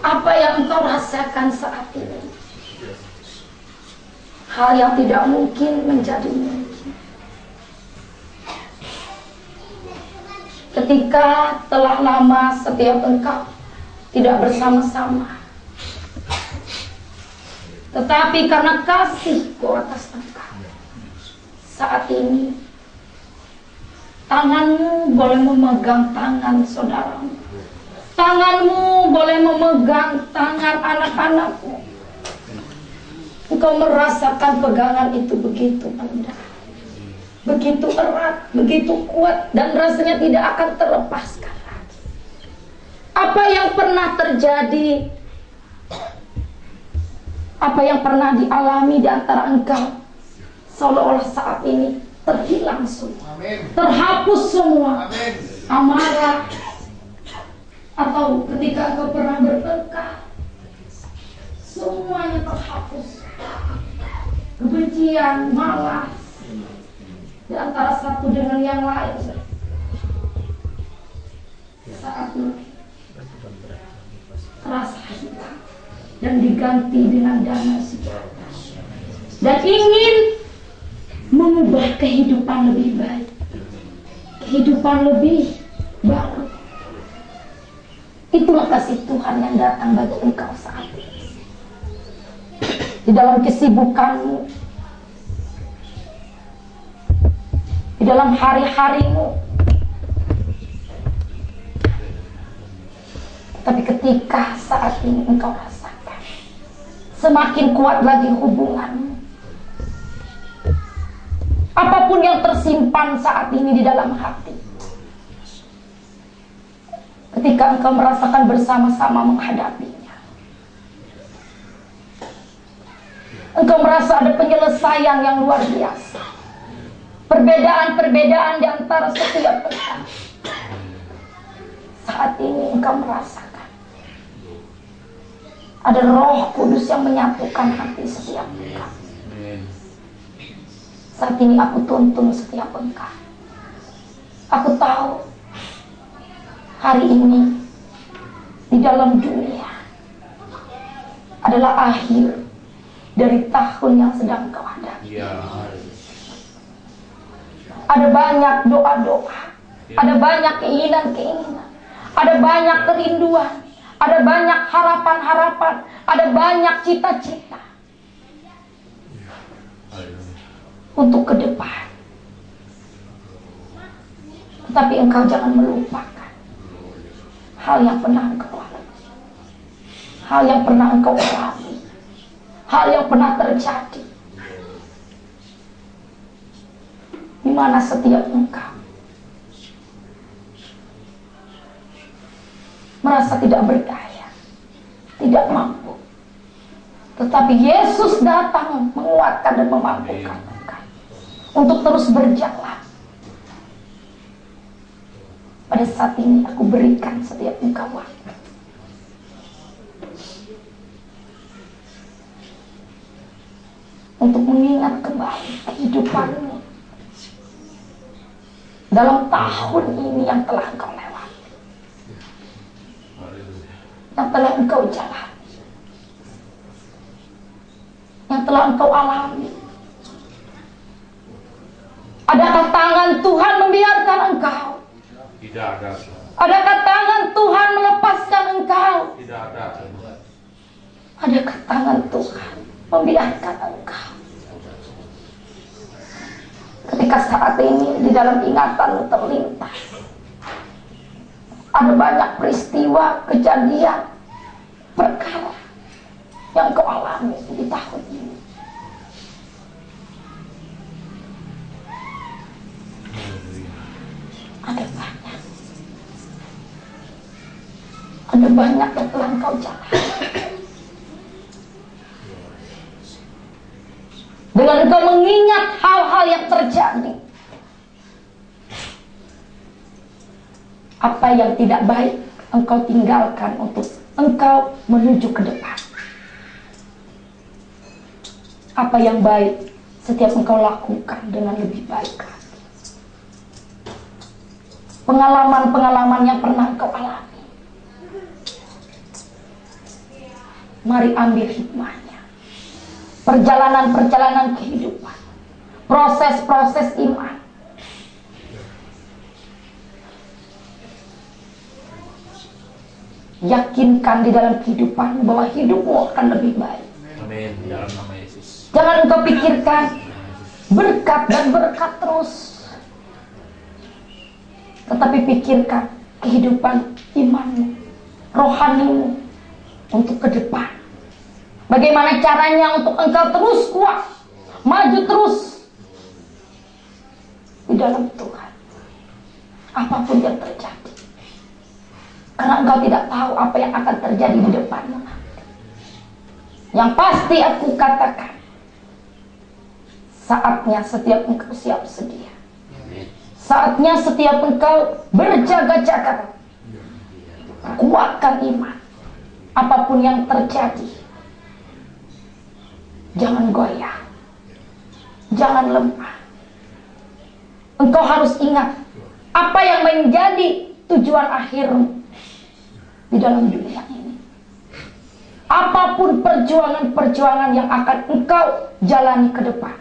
Apa yang engkau rasakan saat ini? Hal yang tidak mungkin menjadi mungkin. Ketika telah lama setiap engkau tidak bersama-sama, tetapi karena kasih-Ku atas engkau, saat ini tanganmu boleh memegang tangan saudaramu, tanganmu boleh memegang tangan anak-anakmu. Engkau merasakan pegangan itu begitu indah, begitu erat, begitu kuat, dan rasanya tidak akan terlepaskan lagi. Apa yang pernah terjadi, apa yang pernah dialami di antara engkau, seolah-olah saat ini terhilang semua, terhapus semua. Amarah, atau ketika engkau pernah bertengkar, semuanya terhapus. Kebencian, malas di antara satu dengan yang lain, saat ini terasa hitam dan diganti dengan damai sejahtera, dan ingin mengubah kehidupan lebih baik, kehidupan lebih baru. Itulah kasih Tuhan yang datang bagi engkau saat ini. Di dalam kesibukanmu, di dalam hari-harimu, tapi ketika saat ini engkau rasakan semakin kuat lagi hubunganmu. Apapun yang tersimpan saat ini di dalam hati, ketika engkau merasakan bersama-sama menghadapinya, engkau merasa ada penyelesaian yang luar biasa. Perbedaan-perbedaan di antara setiap engkau, saat ini engkau merasakan ada Roh Kudus yang menyatukan hati setiap engkau. Saat ini aku tuntun setiap engkau. Aku tahu hari ini di dalam dunia adalah akhir dari tahun yang sedang kau hadapi. Ada banyak doa-doa, ada banyak keinginan-keinginan, ada banyak kerinduan, ada banyak harapan-harapan, ada banyak cita-cita untuk ke depan. Tetapi engkau jangan melupakan hal yang pernah engkau lalui, hal yang pernah engkau alami, hal yang pernah terjadi, di mana setiap engkau merasa tidak berdaya, tidak mampu, tetapi Yesus datang menguatkan dan memampukan engkau untuk terus berjalan. Pada saat ini aku berikan setiap engkau waktu. untuk mengingat kembali kehidupanmu dalam tahun ini yang telah engkau lewati, yang telah engkau jalani, yang telah engkau alami. Adakah tangan Tuhan membiarkan engkau? Tidak ada. Adakah tangan Tuhan melepaskan engkau? Tidak ada. Adakah tangan Tuhan membiarkan engkau? Ketika saat ini di dalam ingatanmu terlintas ada banyak peristiwa, kejadian, perkara yang kau alami di tahun ini. Ada banyak yang telah engkau jalani. Dengan engkau mengingat hal-hal yang terjadi, apa yang tidak baik engkau tinggalkan untuk engkau menuju ke depan. Apa yang baik setiap engkau lakukan dengan lebih baik lagi. Pengalaman-pengalaman yang pernah engkau alami, mari ambil hikmahnya. Perjalanan-perjalanan kehidupan, proses-proses iman, yakinkan di dalam kehidupan bahwa hidupmu akan lebih baik. Amin. Dalam nama Yesus. Jangan engkau pikirkan berkat dan berkat terus, tetapi pikirkan kehidupan imanmu, rohanimu untuk ke depan. Bagaimana caranya untuk engkau terus kuat, maju terus di dalam Tuhan, apapun yang terjadi. Karena engkau tidak tahu apa yang akan terjadi di depanmu nanti. Yang pasti aku katakan, saatnya setiap engkau siap sedia. Saatnya setiap engkau berjaga-jaga. Kuatkan iman. Apapun yang terjadi, jangan goyah, jangan lemah. Engkau harus ingat apa yang menjadi tujuan akhirmu di dalam dunia ini. Apapun perjuangan-perjuangan yang akan engkau jalani ke depan,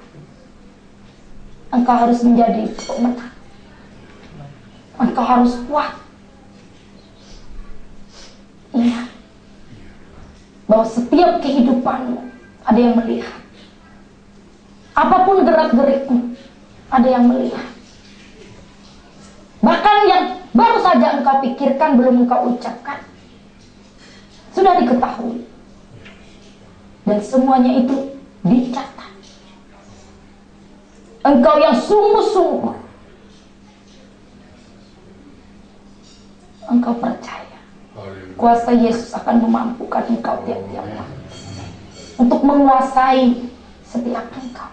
engkau harus menjadi pemenang. Engkau harus kuat. Ingat bahwa setiap kehidupanmu ada yang melihat. Apapun gerak-gerikmu, ada yang melihat. Bahkan yang baru saja engkau pikirkan, belum engkau ucapkan, sudah diketahui. Dan semuanya itu dicatat. Engkau yang sungguh-sungguh, engkau percaya kuasa Yesus akan memampukan engkau tiap-tiap waktu untuk menguasai setiap engkau,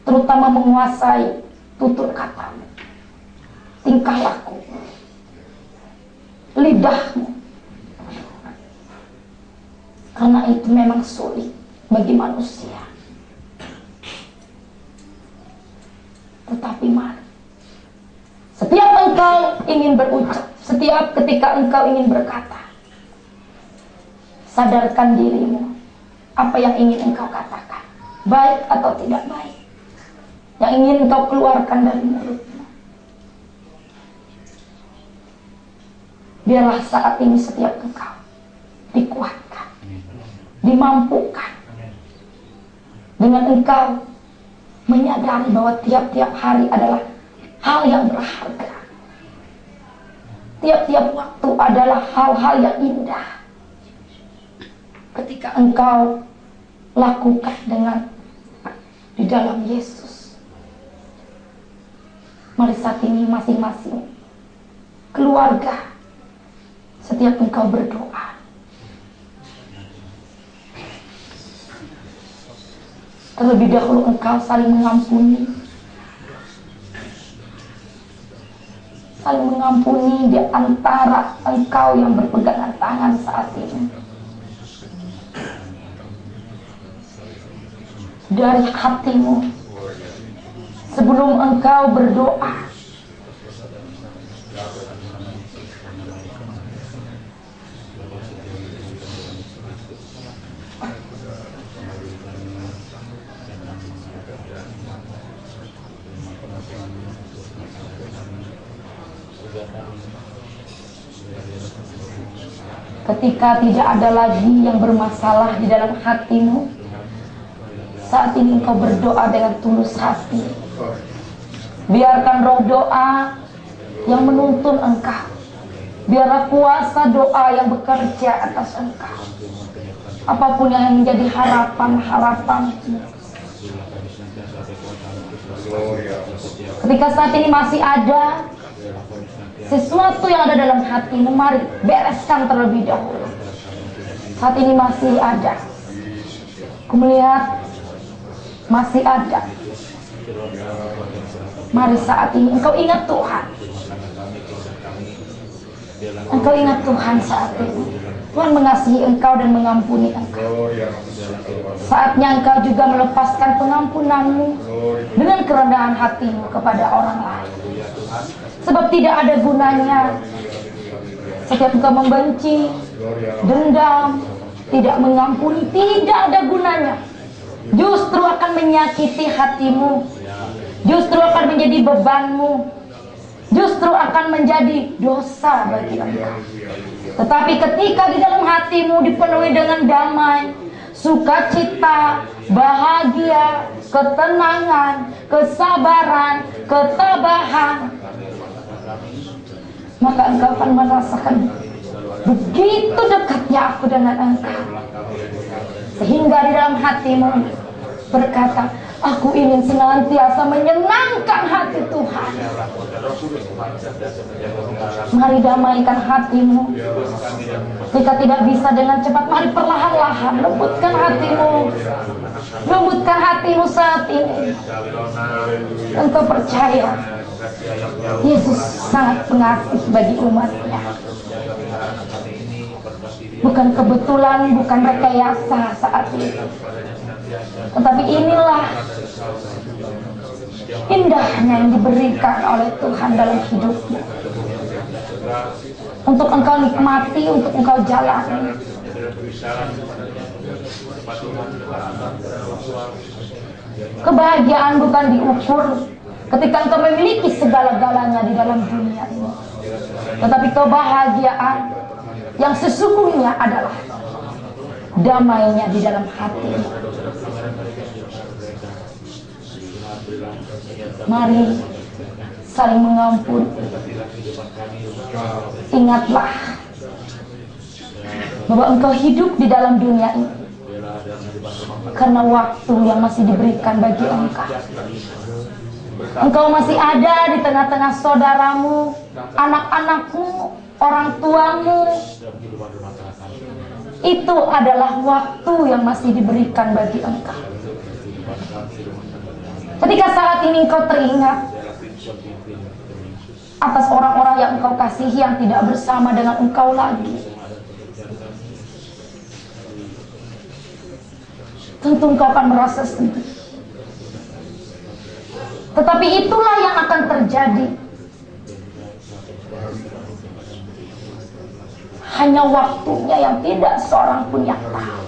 terutama menguasai tutur katamu, tingkah laku, lidahmu. Karena itu memang sulit bagi manusia. Tetapi mari, setiap engkau ingin berucap, setiap ketika engkau ingin berkata, sadarkan dirimu apa yang ingin engkau katakan, baik atau tidak baik, yang ingin engkau keluarkan dari mulutmu. Biarlah saat ini setiap engkau dikuatkan, dimampukan, dengan engkau menyadari bahwa tiap-tiap hari adalah hal yang berharga. Tiap-tiap waktu adalah hal-hal yang indah ketika engkau lakukan dengan di dalam Yesus. Mari saat ini masing-masing keluarga, setiap engkau berdoa, terlebih dahulu engkau saling mengampuni. Saling mengampuni di antara engkau yang berpegangan tangan saat ini. dari hatimu sebelum engkau berdoa. Ketika tidak ada lagi yang bermasalah di dalam hatimu, saat ini engkau berdoa dengan tulus hati. Biarkan roh doa yang menuntun engkau. Biarlah kuasa doa yang bekerja atas engkau. Apapun yang menjadi harapan-harapanmu. Ketika saat ini masih ada sesuatu yang ada dalam hatimu, mari bereskan terlebih dahulu. Saat ini masih ada. Aku melihat masih ada. Mari saat ini engkau ingat Tuhan. Engkau ingat Tuhan saat ini. Tuhan mengasihi engkau dan mengampuni engkau. Saatnya engkau juga melepaskan pengampunanmu dengan kerendahan hatimu kepada orang lain. Sebab tidak ada gunanya setiap engkau membenci, dendam, tidak mengampuni, tidak ada gunanya. Justru akan menyakiti hatimu, justru akan menjadi bebanmu, justru akan menjadi dosa bagi engkau. Tetapi ketika di dalam hatimu dipenuhi dengan damai, sukacita, bahagia, ketenangan, kesabaran, ketabahan, maka engkau akan merasakan begitu dekatnya aku dengan engkau. Sehingga di dalam hatimu berkata, aku ingin senantiasa menyenangkan hati Tuhan. Mari damaikan hatimu. Jika tidak bisa dengan cepat, mari perlahan-lahan lembutkan hatimu. Lembutkan hatimu saat ini. Engkau percaya Yesus sangat pengasih bagi umatnya. Bukan kebetulan, bukan rekayasa saat ini. Tetapi inilah indahnya yang diberikan oleh Tuhan dalam hidupmu. Untuk engkau nikmati, untuk engkau jalani. Kebahagiaan bukan diukur ketika engkau memiliki segala-galanya di dalam dunia ini. Tetapi kebahagiaan yang sesungguhnya adalah damainya di dalam hati. Mari saling mengampuni. Ingatlah bahwa engkau hidup di dalam dunia ini karena waktu yang masih diberikan bagi engkau. Engkau masih ada di tengah-tengah saudaramu, anak-anakmu, orang tuamu. Itu adalah waktu yang masih diberikan bagi engkau. Ketika saat ini engkau teringat atas orang-orang yang engkau kasihi yang tidak bersama dengan engkau lagi, tentu engkau akan merasa sedih. Tetapi itulah yang akan terjadi. Hanya waktunya yang tidak seorang pun yang tahu.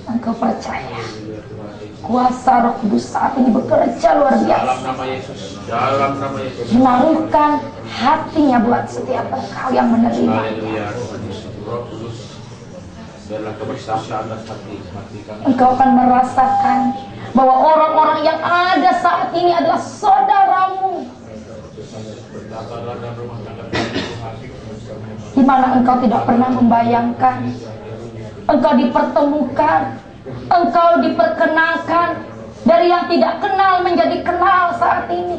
Engkau percaya kuasa Roh Kudus saat ini bekerja luar biasa, menaruhkan hatinya buat setiap engkau yang menerima. Engkau akan merasakan bahwa orang-orang yang ada saat ini adalah saudaramu, di mana engkau tidak pernah membayangkan. Engkau dipertemukan, engkau diperkenalkan dari yang tidak kenal menjadi kenal saat ini.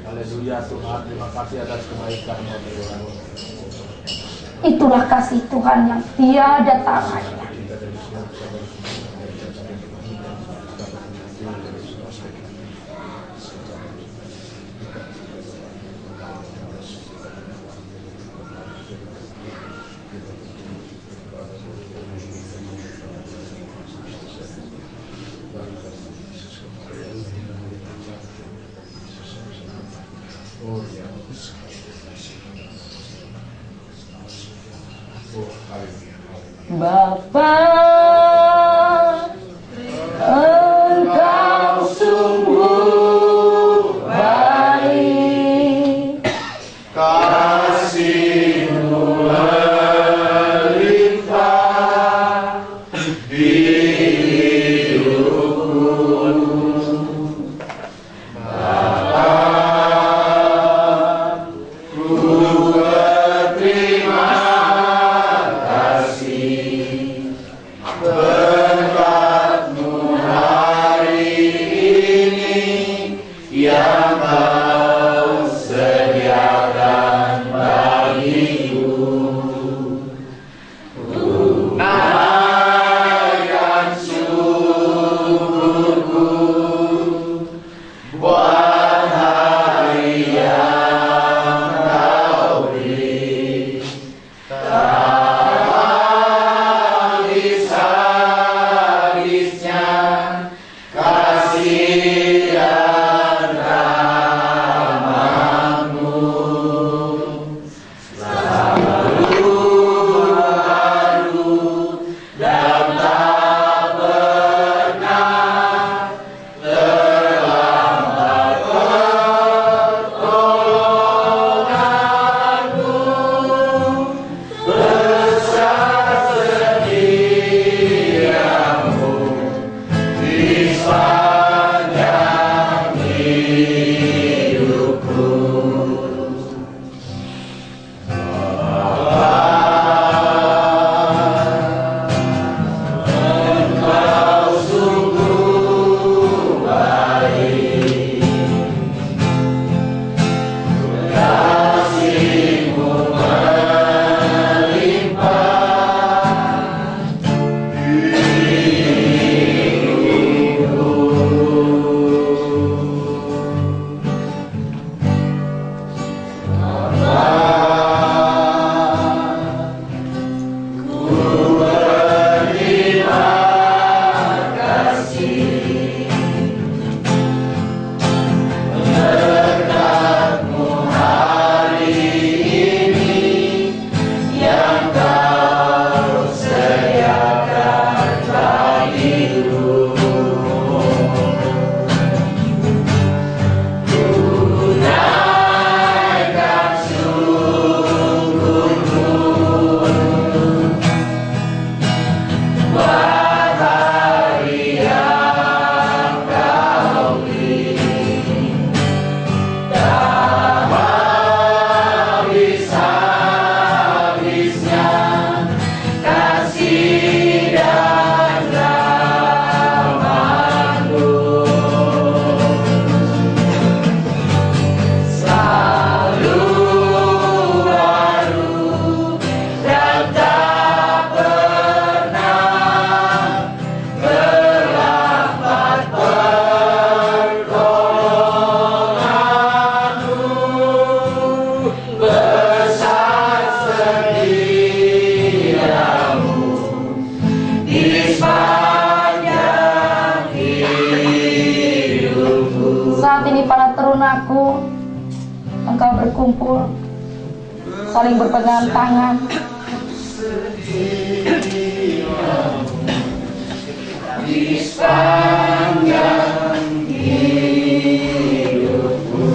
Haleluya Tuhan, terima kasih atas kebaikan-Mu Tuhan. Itulah kasih Tuhan yang tiada taranya. Bapa, Engkau sungguh baik, kasih-Mu melimpah di hidupku. Bapa, ku berterima kasih berkat-Mu hari ini yang Kau sediakan bagiku. Ku naikkan syukurku buat hari yang Kau beri. Tak habis-habisnya kasih dan rahmat-Mu. Selalu baru dan tak pernah terlambat pertolongan-Mu. Besar setia-Mu di sepanjang hidupku. Engkau sungguh baik, kasih-Mu melimpah di Saat ini para terunaku, engkau berkumpul, saling berpegangan tangan. Di sepanjang hidupku.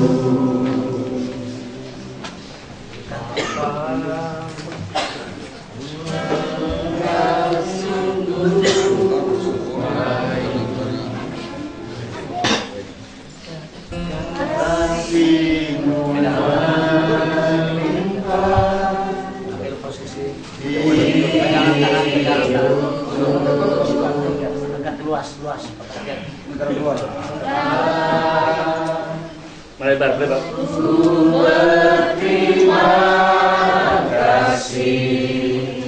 Kasih-Mu melimpah di luas Melebar. Ku berterima kasih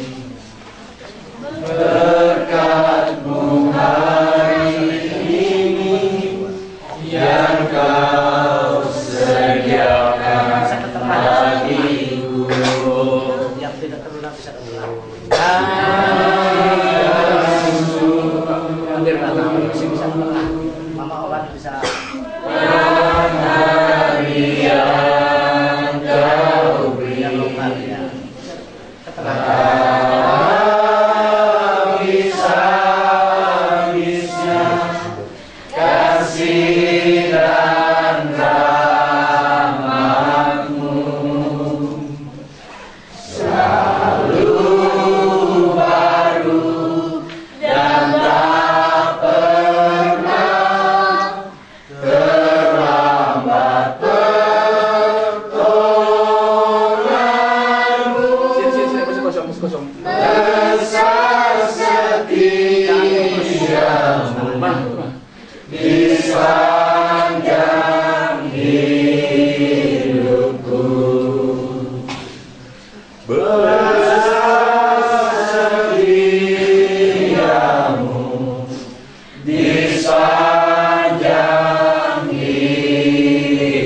berkat-Mu hari ini yang Kau sediakan bagiku. yang tidak terlunak bisa Mama obat bisa. Hari yang Kau beri. Yang lokal ya. besar setiamu di sepanjang hidupku. Besar setiamu di sepanjang hidupku.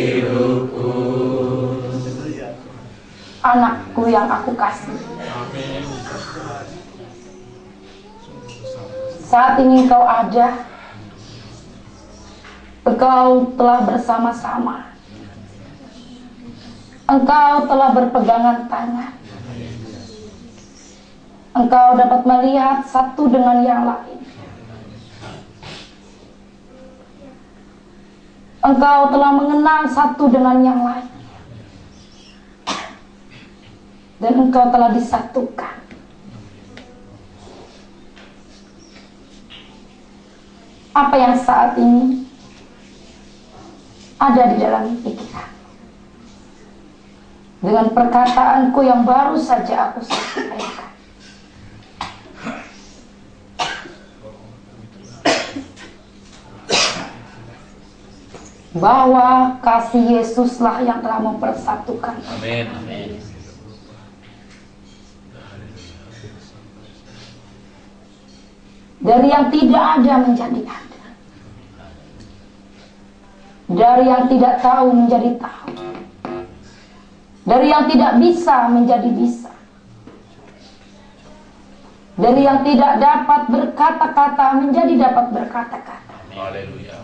Anakku yang aku kasih, saat ini engkau ada, engkau telah bersama-sama, engkau telah berpegangan tangan, engkau dapat melihat satu dengan yang lain, engkau telah mengenal satu dengan yang lain, dan engkau telah disatukan. Apa yang saat ini ada di dalam pikiran, dengan perkataanku yang baru saja aku sampaikan, bahwa kasih Yesuslah yang telah mempersatukan. Amin. Amin. Dari yang tidak ada menjadi ada, dari yang tidak tahu menjadi tahu, dari yang tidak bisa menjadi bisa, dari yang tidak dapat berkata-kata menjadi dapat berkata-kata, Haleluya.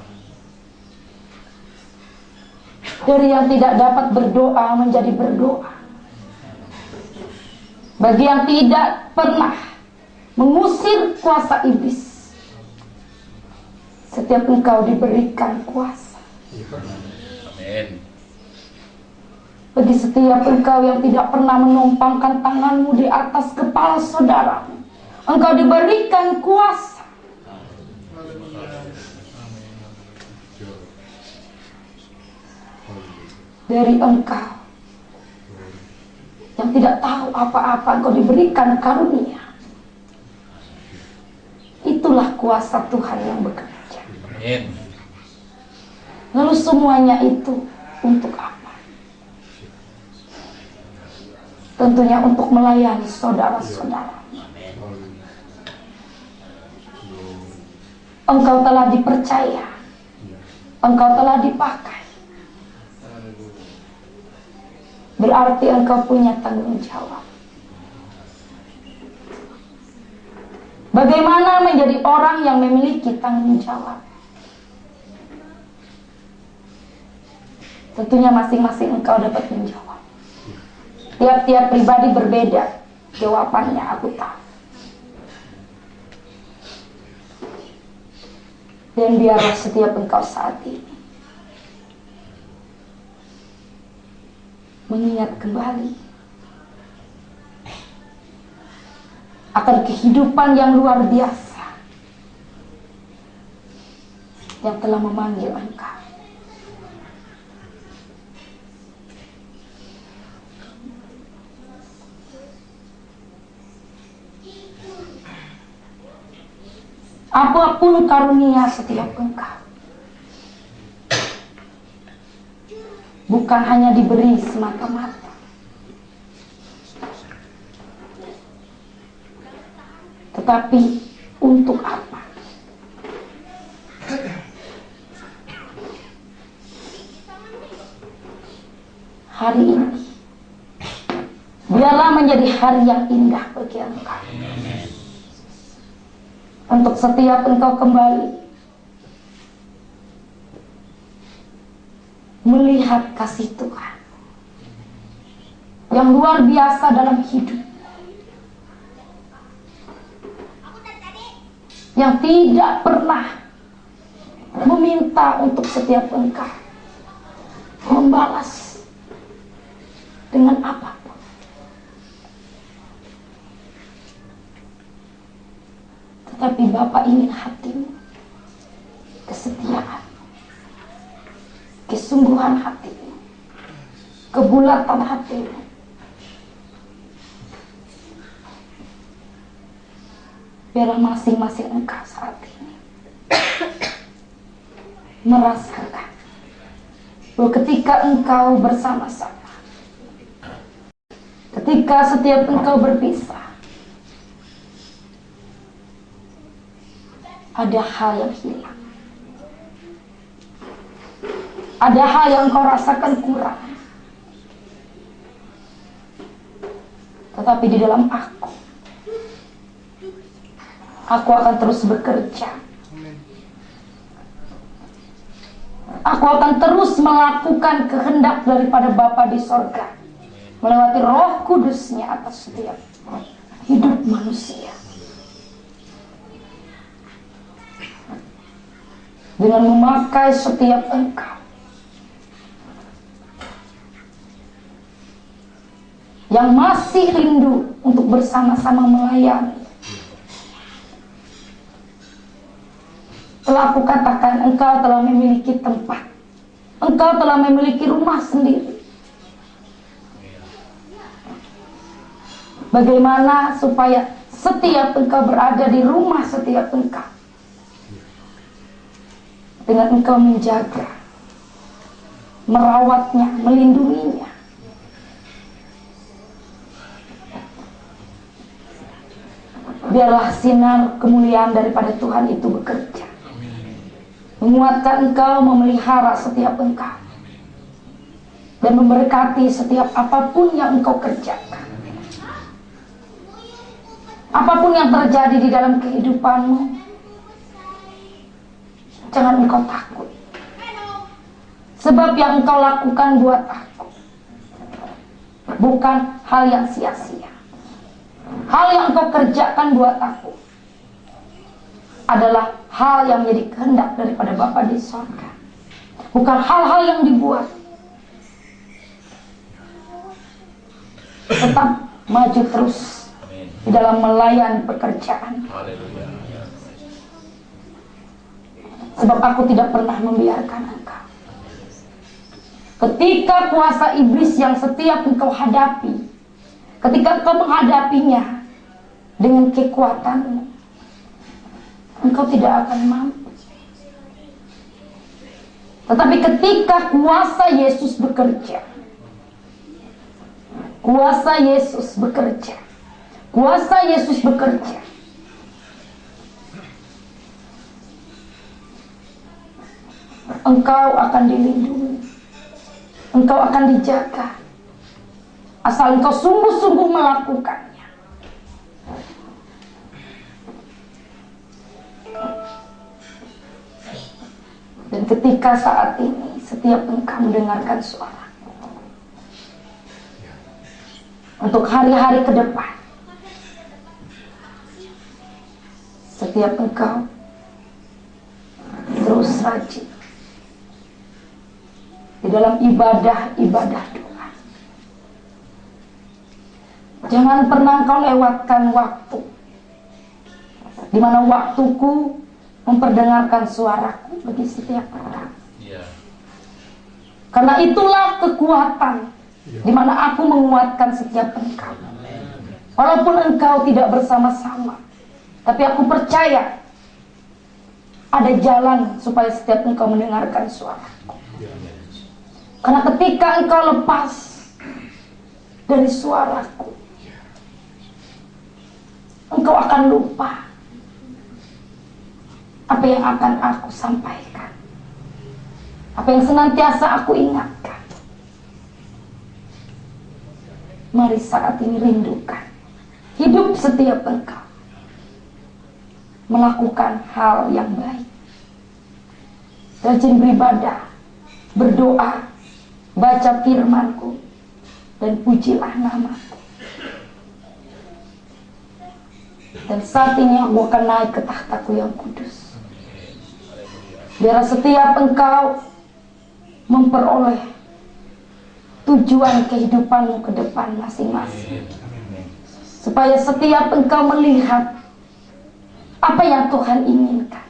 dari yang tidak dapat berdoa menjadi berdoa, bagi yang tidak pernah mengusir kuasa iblis, setiap engkau diberikan kuasa. Amin. Bagi setiap engkau yang tidak pernah menumpangkan tanganmu di atas kepala saudaramu, engkau diberikan kuasa. Dari engkau yang tidak tahu apa-apa, engkau diberikan karunia. Itulah kuasa Tuhan yang bekerja. Amin. Lalu semuanya itu untuk apa? Tentunya untuk melayani saudara-saudara. Engkau telah dipercaya, engkau telah dipakai, berarti engkau punya tanggung jawab. Bagaimana menjadi orang yang memiliki tanggung jawab? Tentunya masing-masing engkau dapat menjawab. Tiap-tiap pribadi berbeda jawabannya, aku tahu. Dan biarlah setiap engkau saat ini mengingat kembali akan kehidupan yang luar biasa yang telah memanggil engkau. Apapun karunia setiap engkau, bukan hanya diberi semata-mata, tetapi untuk apa? Hari ini biarlah menjadi hari yang indah bagi engkau. Untuk setiap engkau kembali melihat kasih Tuhan yang luar biasa dalam hidup, yang tidak pernah meminta untuk setiap engkau membalas dengan apapun. Tetapi Bapa ingin hatimu, kesetiaan, kesungguhan hatimu, kebulatan hatimu, biarlah masing-masing engkau saat ini merasakan bahwa ketika engkau bersama-sama, ketika setiap engkau berpisah, ada hal yang hilang. Ada hal yang engkau rasakan kurang. Tetapi di dalam aku akan terus bekerja. Aku akan terus melakukan kehendak daripada Bapa di sorga, melewati Roh Kudus-Nya atas setiap hidup manusia. Dengan memakai setiap engkau yang masih rindu untuk bersama-sama melayani. Telah aku katakan, engkau telah memiliki tempat, engkau telah memiliki rumah sendiri. Bagaimana supaya setiap engkau berada di rumah setiap engkau, dengan engkau menjaga, merawatnya, melindunginya. Biarlah sinar kemuliaan daripada Tuhan itu bekerja, menguatkan engkau, memelihara setiap engkau, dan memberkati setiap apapun yang engkau kerjakan. Apapun yang terjadi di dalam kehidupanmu, jangan engkau takut. Sebab yang engkau lakukan buat aku bukan hal yang sia-sia. Hal yang engkau kerjakan buat aku adalah hal yang menjadi kehendak daripada Bapa di sorga. Bukan hal-hal yang dibuat. Tetap maju terus di dalam melayani pekerjaan. Sebab aku tidak pernah membiarkan engkau. Ketika kuasa iblis yang setiap engkau hadapi, ketika engkau menghadapinya dengan kekuatanmu, engkau tidak akan mampu. Tetapi ketika kuasa Yesus bekerja, kuasa Yesus bekerja, kuasa Yesus bekerja, engkau akan dilindungi, engkau akan dijaga, asal engkau sungguh-sungguh melakukannya. Dan ketika saat ini setiap engkau mendengarkan suara, untuk hari-hari ke depan, setiap engkau terus rajin di dalam ibadah doa. Jangan pernah engkau lewatkan waktu di mana waktuku memperdengarkan suaraku bagi setiap orang. Karena itulah kekuatan di mana aku menguatkan setiap engkau. Walaupun engkau tidak bersama-sama, tapi aku percaya ada jalan supaya setiap engkau mendengarkan suaraku. Karena ketika engkau lepas dari suaraku, engkau akan lupa apa yang akan aku sampaikan, apa yang senantiasa aku ingatkan. Mari saat ini rindukan hidup setiap engkau melakukan hal yang baik, rajin beribadah, berdoa, baca firman-Ku, dan pujilah nama-Ku. Dan saat ini aku akan naik ke tahta-Ku yang kudus. Biar setiap engkau memperoleh tujuan kehidupanmu ke depan masing-masing. Supaya setiap engkau melihat apa yang Tuhan inginkan,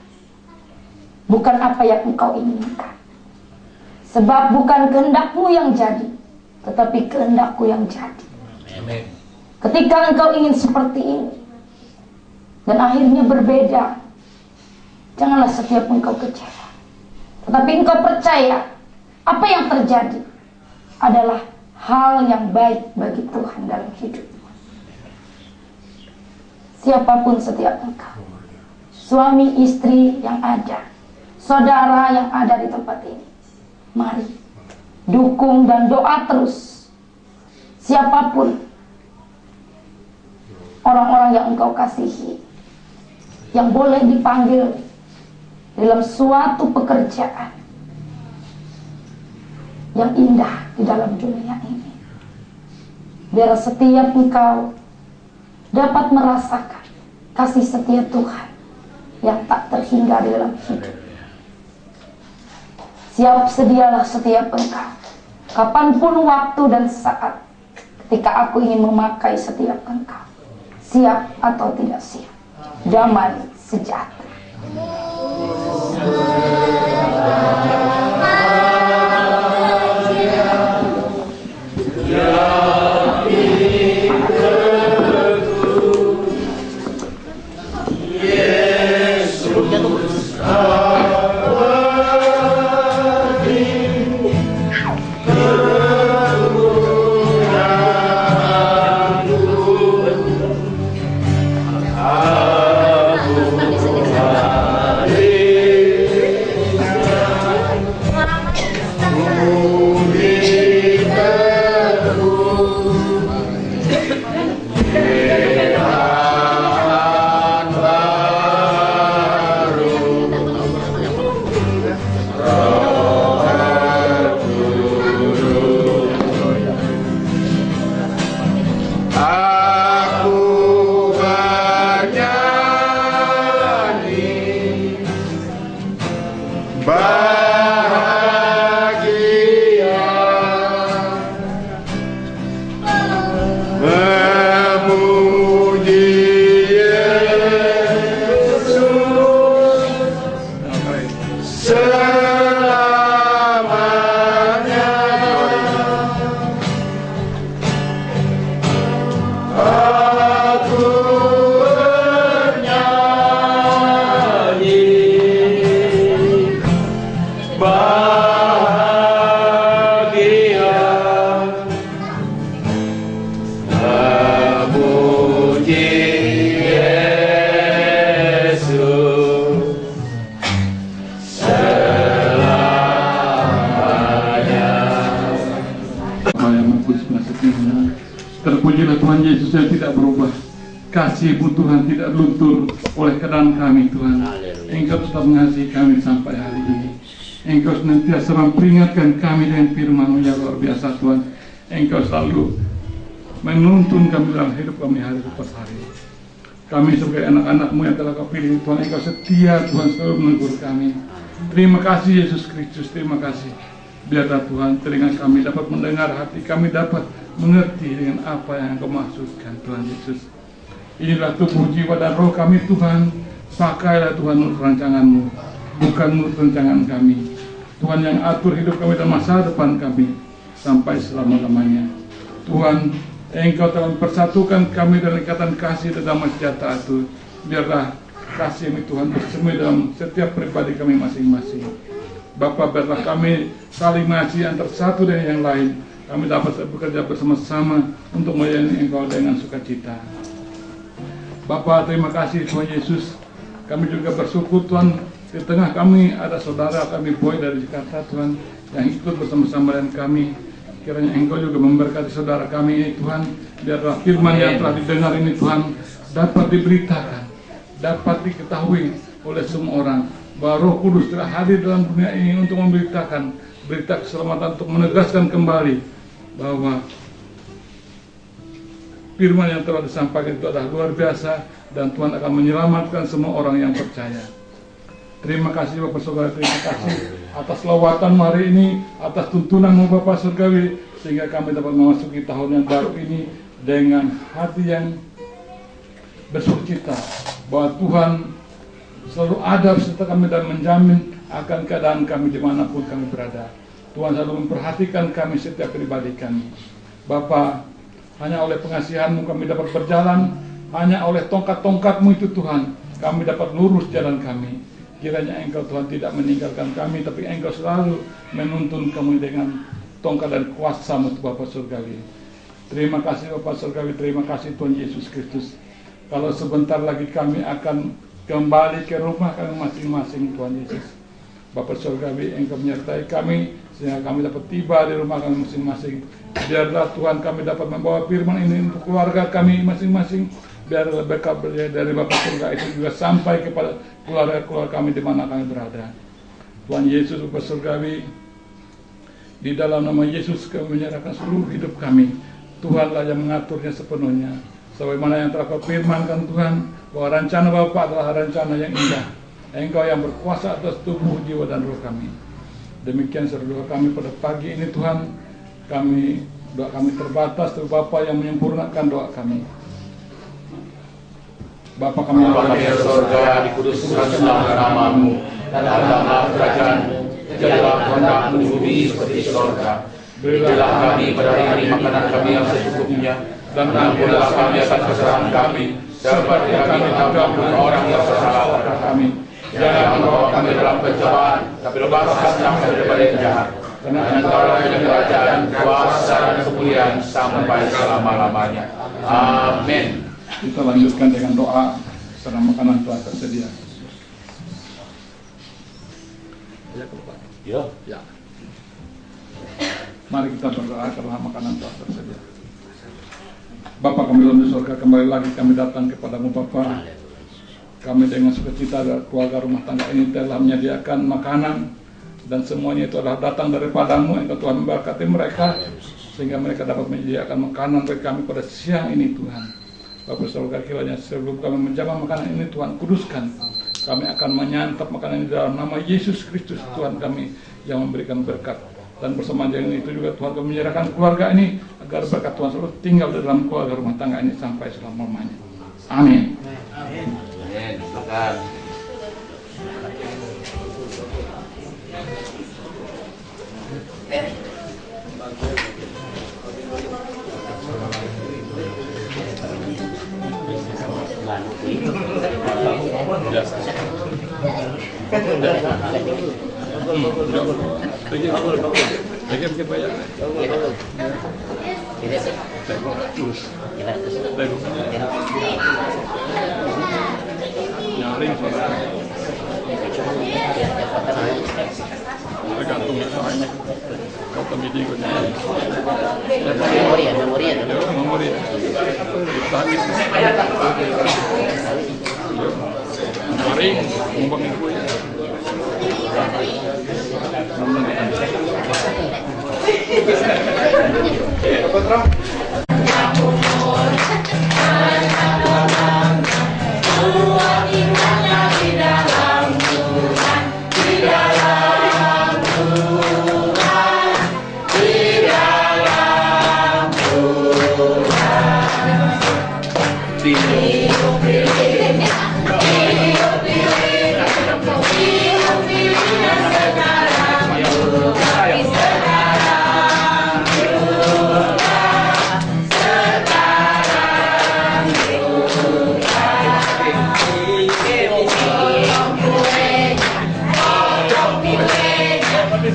bukan apa yang engkau inginkan. Sebab bukan kehendakmu yang jadi, tetapi kehendakku yang jadi. Ketika engkau ingin seperti ini, dan akhirnya berbeda, janganlah setiap engkau kecewa, tetapi engkau percaya apa yang terjadi adalah hal yang baik bagi Tuhan dalam hidupmu. Siapapun setiap engkau, suami istri yang ada, saudara yang ada di tempat ini, mari dukung dan doa terus. Siapapun orang-orang yang engkau kasihi, yang boleh dipanggil dalam suatu pekerjaan yang indah di dalam dunia ini, biar setiap engkau dapat merasakan kasih setia Tuhan yang tak terhingga di dalam hidup. Siap sedialah setiap engkau, kapanpun waktu dan saat, ketika aku ingin memakai setiap engkau, siap atau tidak siap. Damai sejahtera. Terpujilah Tuhan Yesus yang tidak berubah. Kasih-Mu Tuhan tidak luntur oleh keadaan kami Tuhan. Engkau tetap mengasihi kami sampai hari ini. Engkau senantiasa memperingatkan kami dengan firman-Mu yang luar biasa Tuhan. Engkau selalu menuntun kami dalam hidup kami hari per hari. Kami sebagai anak-anak-Mu yang telah Kau pilih Tuhan, Engkau setia Tuhan, selalu menegur kami. Terima kasih Yesus Kristus, terima kasih. Biarlah Tuhan telinga kami dapat mendengar, hati kami dapat mengerti dengan apa yang Kau maksudkan Tuhan Yesus. Inilah tubuh, jiwa, dan roh kami Tuhan. Pakailah Tuhan menurut rancangan-Mu, bukan menurut rancangan kami. Tuhan yang atur hidup kami dan masa depan kami sampai selama-lamanya. Tuhan, Engkau telah mempersatukan kami dalam ikatan kasih dan damai sejahtera itu. Biarlah kasih-Mu Tuhan bersemi dalam setiap pribadi kami masing-masing. Bapa, biarlah kami saling mengasihi antara satu dan yang lain. Kami dapat bekerja bersama-sama untuk melayani Engkau dengan sukacita. Bapa, terima kasih Tuhan Yesus. Kami juga bersyukur Tuhan, di tengah kami ada saudara kami Boy dari Jakarta Tuhan, yang ikut bersama-sama dengan kami. Kiranya Engkau juga memberkati saudara kami ini Tuhan. Biarlah firman yang telah didengar ini Tuhan dapat diberitakan, dapat diketahui oleh semua orang, bahwa Roh Kudus telah hadir dalam dunia ini untuk memberitakan berita keselamatan, untuk menegaskan kembali bahwa firman yang telah disampaikan itu adalah luar biasa, dan Tuhan akan menyelamatkan semua orang yang percaya. Terima kasih Bapak Saudara, terima kasih atas lawatan hari ini, atas tuntunan-Mu Bapak Surgawi, sehingga kami dapat memasuki tahun yang baru ini dengan hati yang bersukacita bahwa Tuhan selalu ada beserta kami dan menjamin akan keadaan kami dimanapun kami berada. Tuhan selalu memperhatikan kami setiap pribadi kami. Bapa, hanya oleh pengasihan-Mu kami dapat berjalan Hanya oleh tongkat-tongkat-Mu itu Tuhan, kami dapat lurus jalan kami. Kiranya Engkau Tuhan tidak meninggalkan kami, tapi Engkau selalu menuntun kami dengan tongkat dan kuasa-Mu Bapa Surgawi. Terima kasih Bapa Surgawi, terima kasih Tuhan Yesus Kristus. Kalau sebentar lagi kami akan kembali ke rumah kami masing-masing Tuhan Yesus. Bapa Surgawi, Engkau menyertai kami sehingga kami dapat tiba di rumah kami masing-masing. Biarlah Tuhan kami dapat membawa firman ini untuk keluarga kami masing-masing. Biarlah berkat dari Bapa Surga itu juga sampai kepada keluarga-keluarga kami di mana kami berada. Tuhan Yesus Bapa Surgawi, di dalam nama Yesus kami menyerahkan seluruh hidup kami. Tuhanlah yang mengaturnya sepenuhnya. Sebagaimana yang telah Kau firmankan Tuhan, bahwa rencana Bapa adalah rencana yang indah. Engkau yang berkuasa atas tubuh, jiwa, dan roh kami. Demikian doa kami pada pagi ini Tuhan. Doa kami terbatas, tapi Bapa yang menyempurnakan doa kami. Bapa kami di surga, dikuduskan nama-Mu, dan datanglah kerajaan-Mu, jadilah kehendak-Mu di bumi seperti di surga. Berilah kami pada hari ini makanan kami yang secukupnya, dan ampunilah kami atas kesalahan kami, seperti kami mengampuni orang yang bersalah kepada kami. Jangan membawa kami dalam pencobaan, tapi lepaskan kami daripada yang jahat. Karena Engkau yang kerajaan, kuasa, dan kemuliaan sampai selama-lamanya. Amin. Kita lanjutkan dengan doa karena makanan telah tersedia. Ya. Mari kita berdoa karena makanan telah tersedia. Bapa kami dalam surga, kembali lagi kami datang kepadamu Bapa. Kami dengan sukacita dan keluarga rumah tangga ini telah menyediakan makanan, dan semuanya itu adalah datang daripadamu. Engkau Tuhan memberkati mereka sehingga mereka dapat menyediakan makanan bagi kami pada siang ini Tuhan. Bapak Surga, kiranya sebelum kami menjamah makanan ini Tuhan kuduskan. Kami akan menyantap makanan ini dalam nama Yesus Kristus Tuhan kami yang memberikan berkat. Dan bersama dengan itu juga Tuhan kami menyerahkan keluarga ini agar berkat Tuhan selalu tinggal di dalam keluarga rumah tangga ini sampai selama-lamanya. Amin. Amin. Silakan.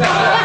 Bye.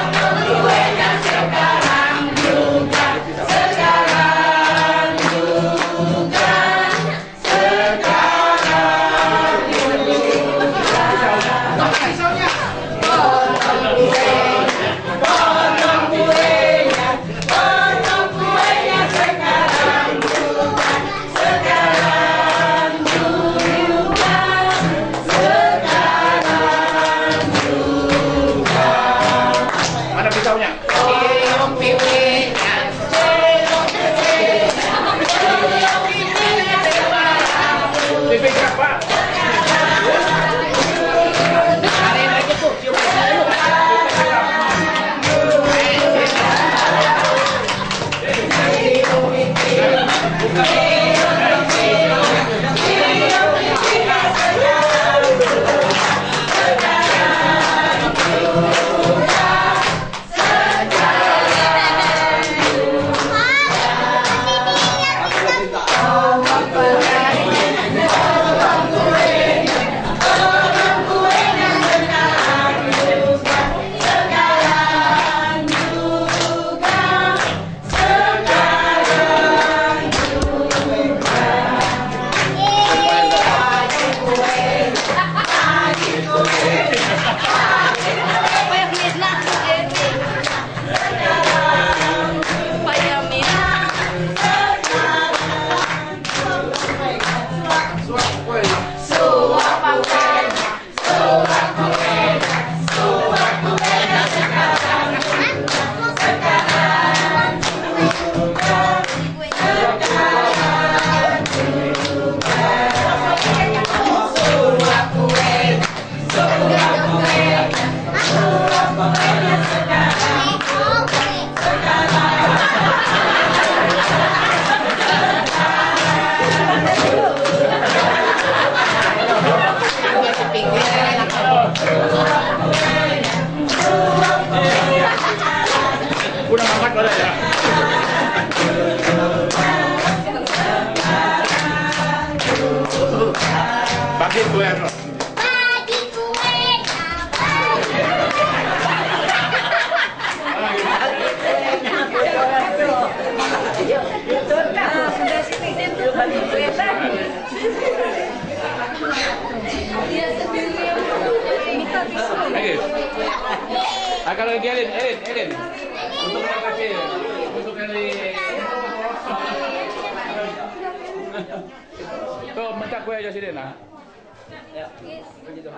bagi kue bro. Bagi kue Sudah sini bagi kue Lagi. Akan lagi Elin. Untuk yang kasih, untuk dari. Tuh, mencak kue aja sini nah. Ya. Begitu.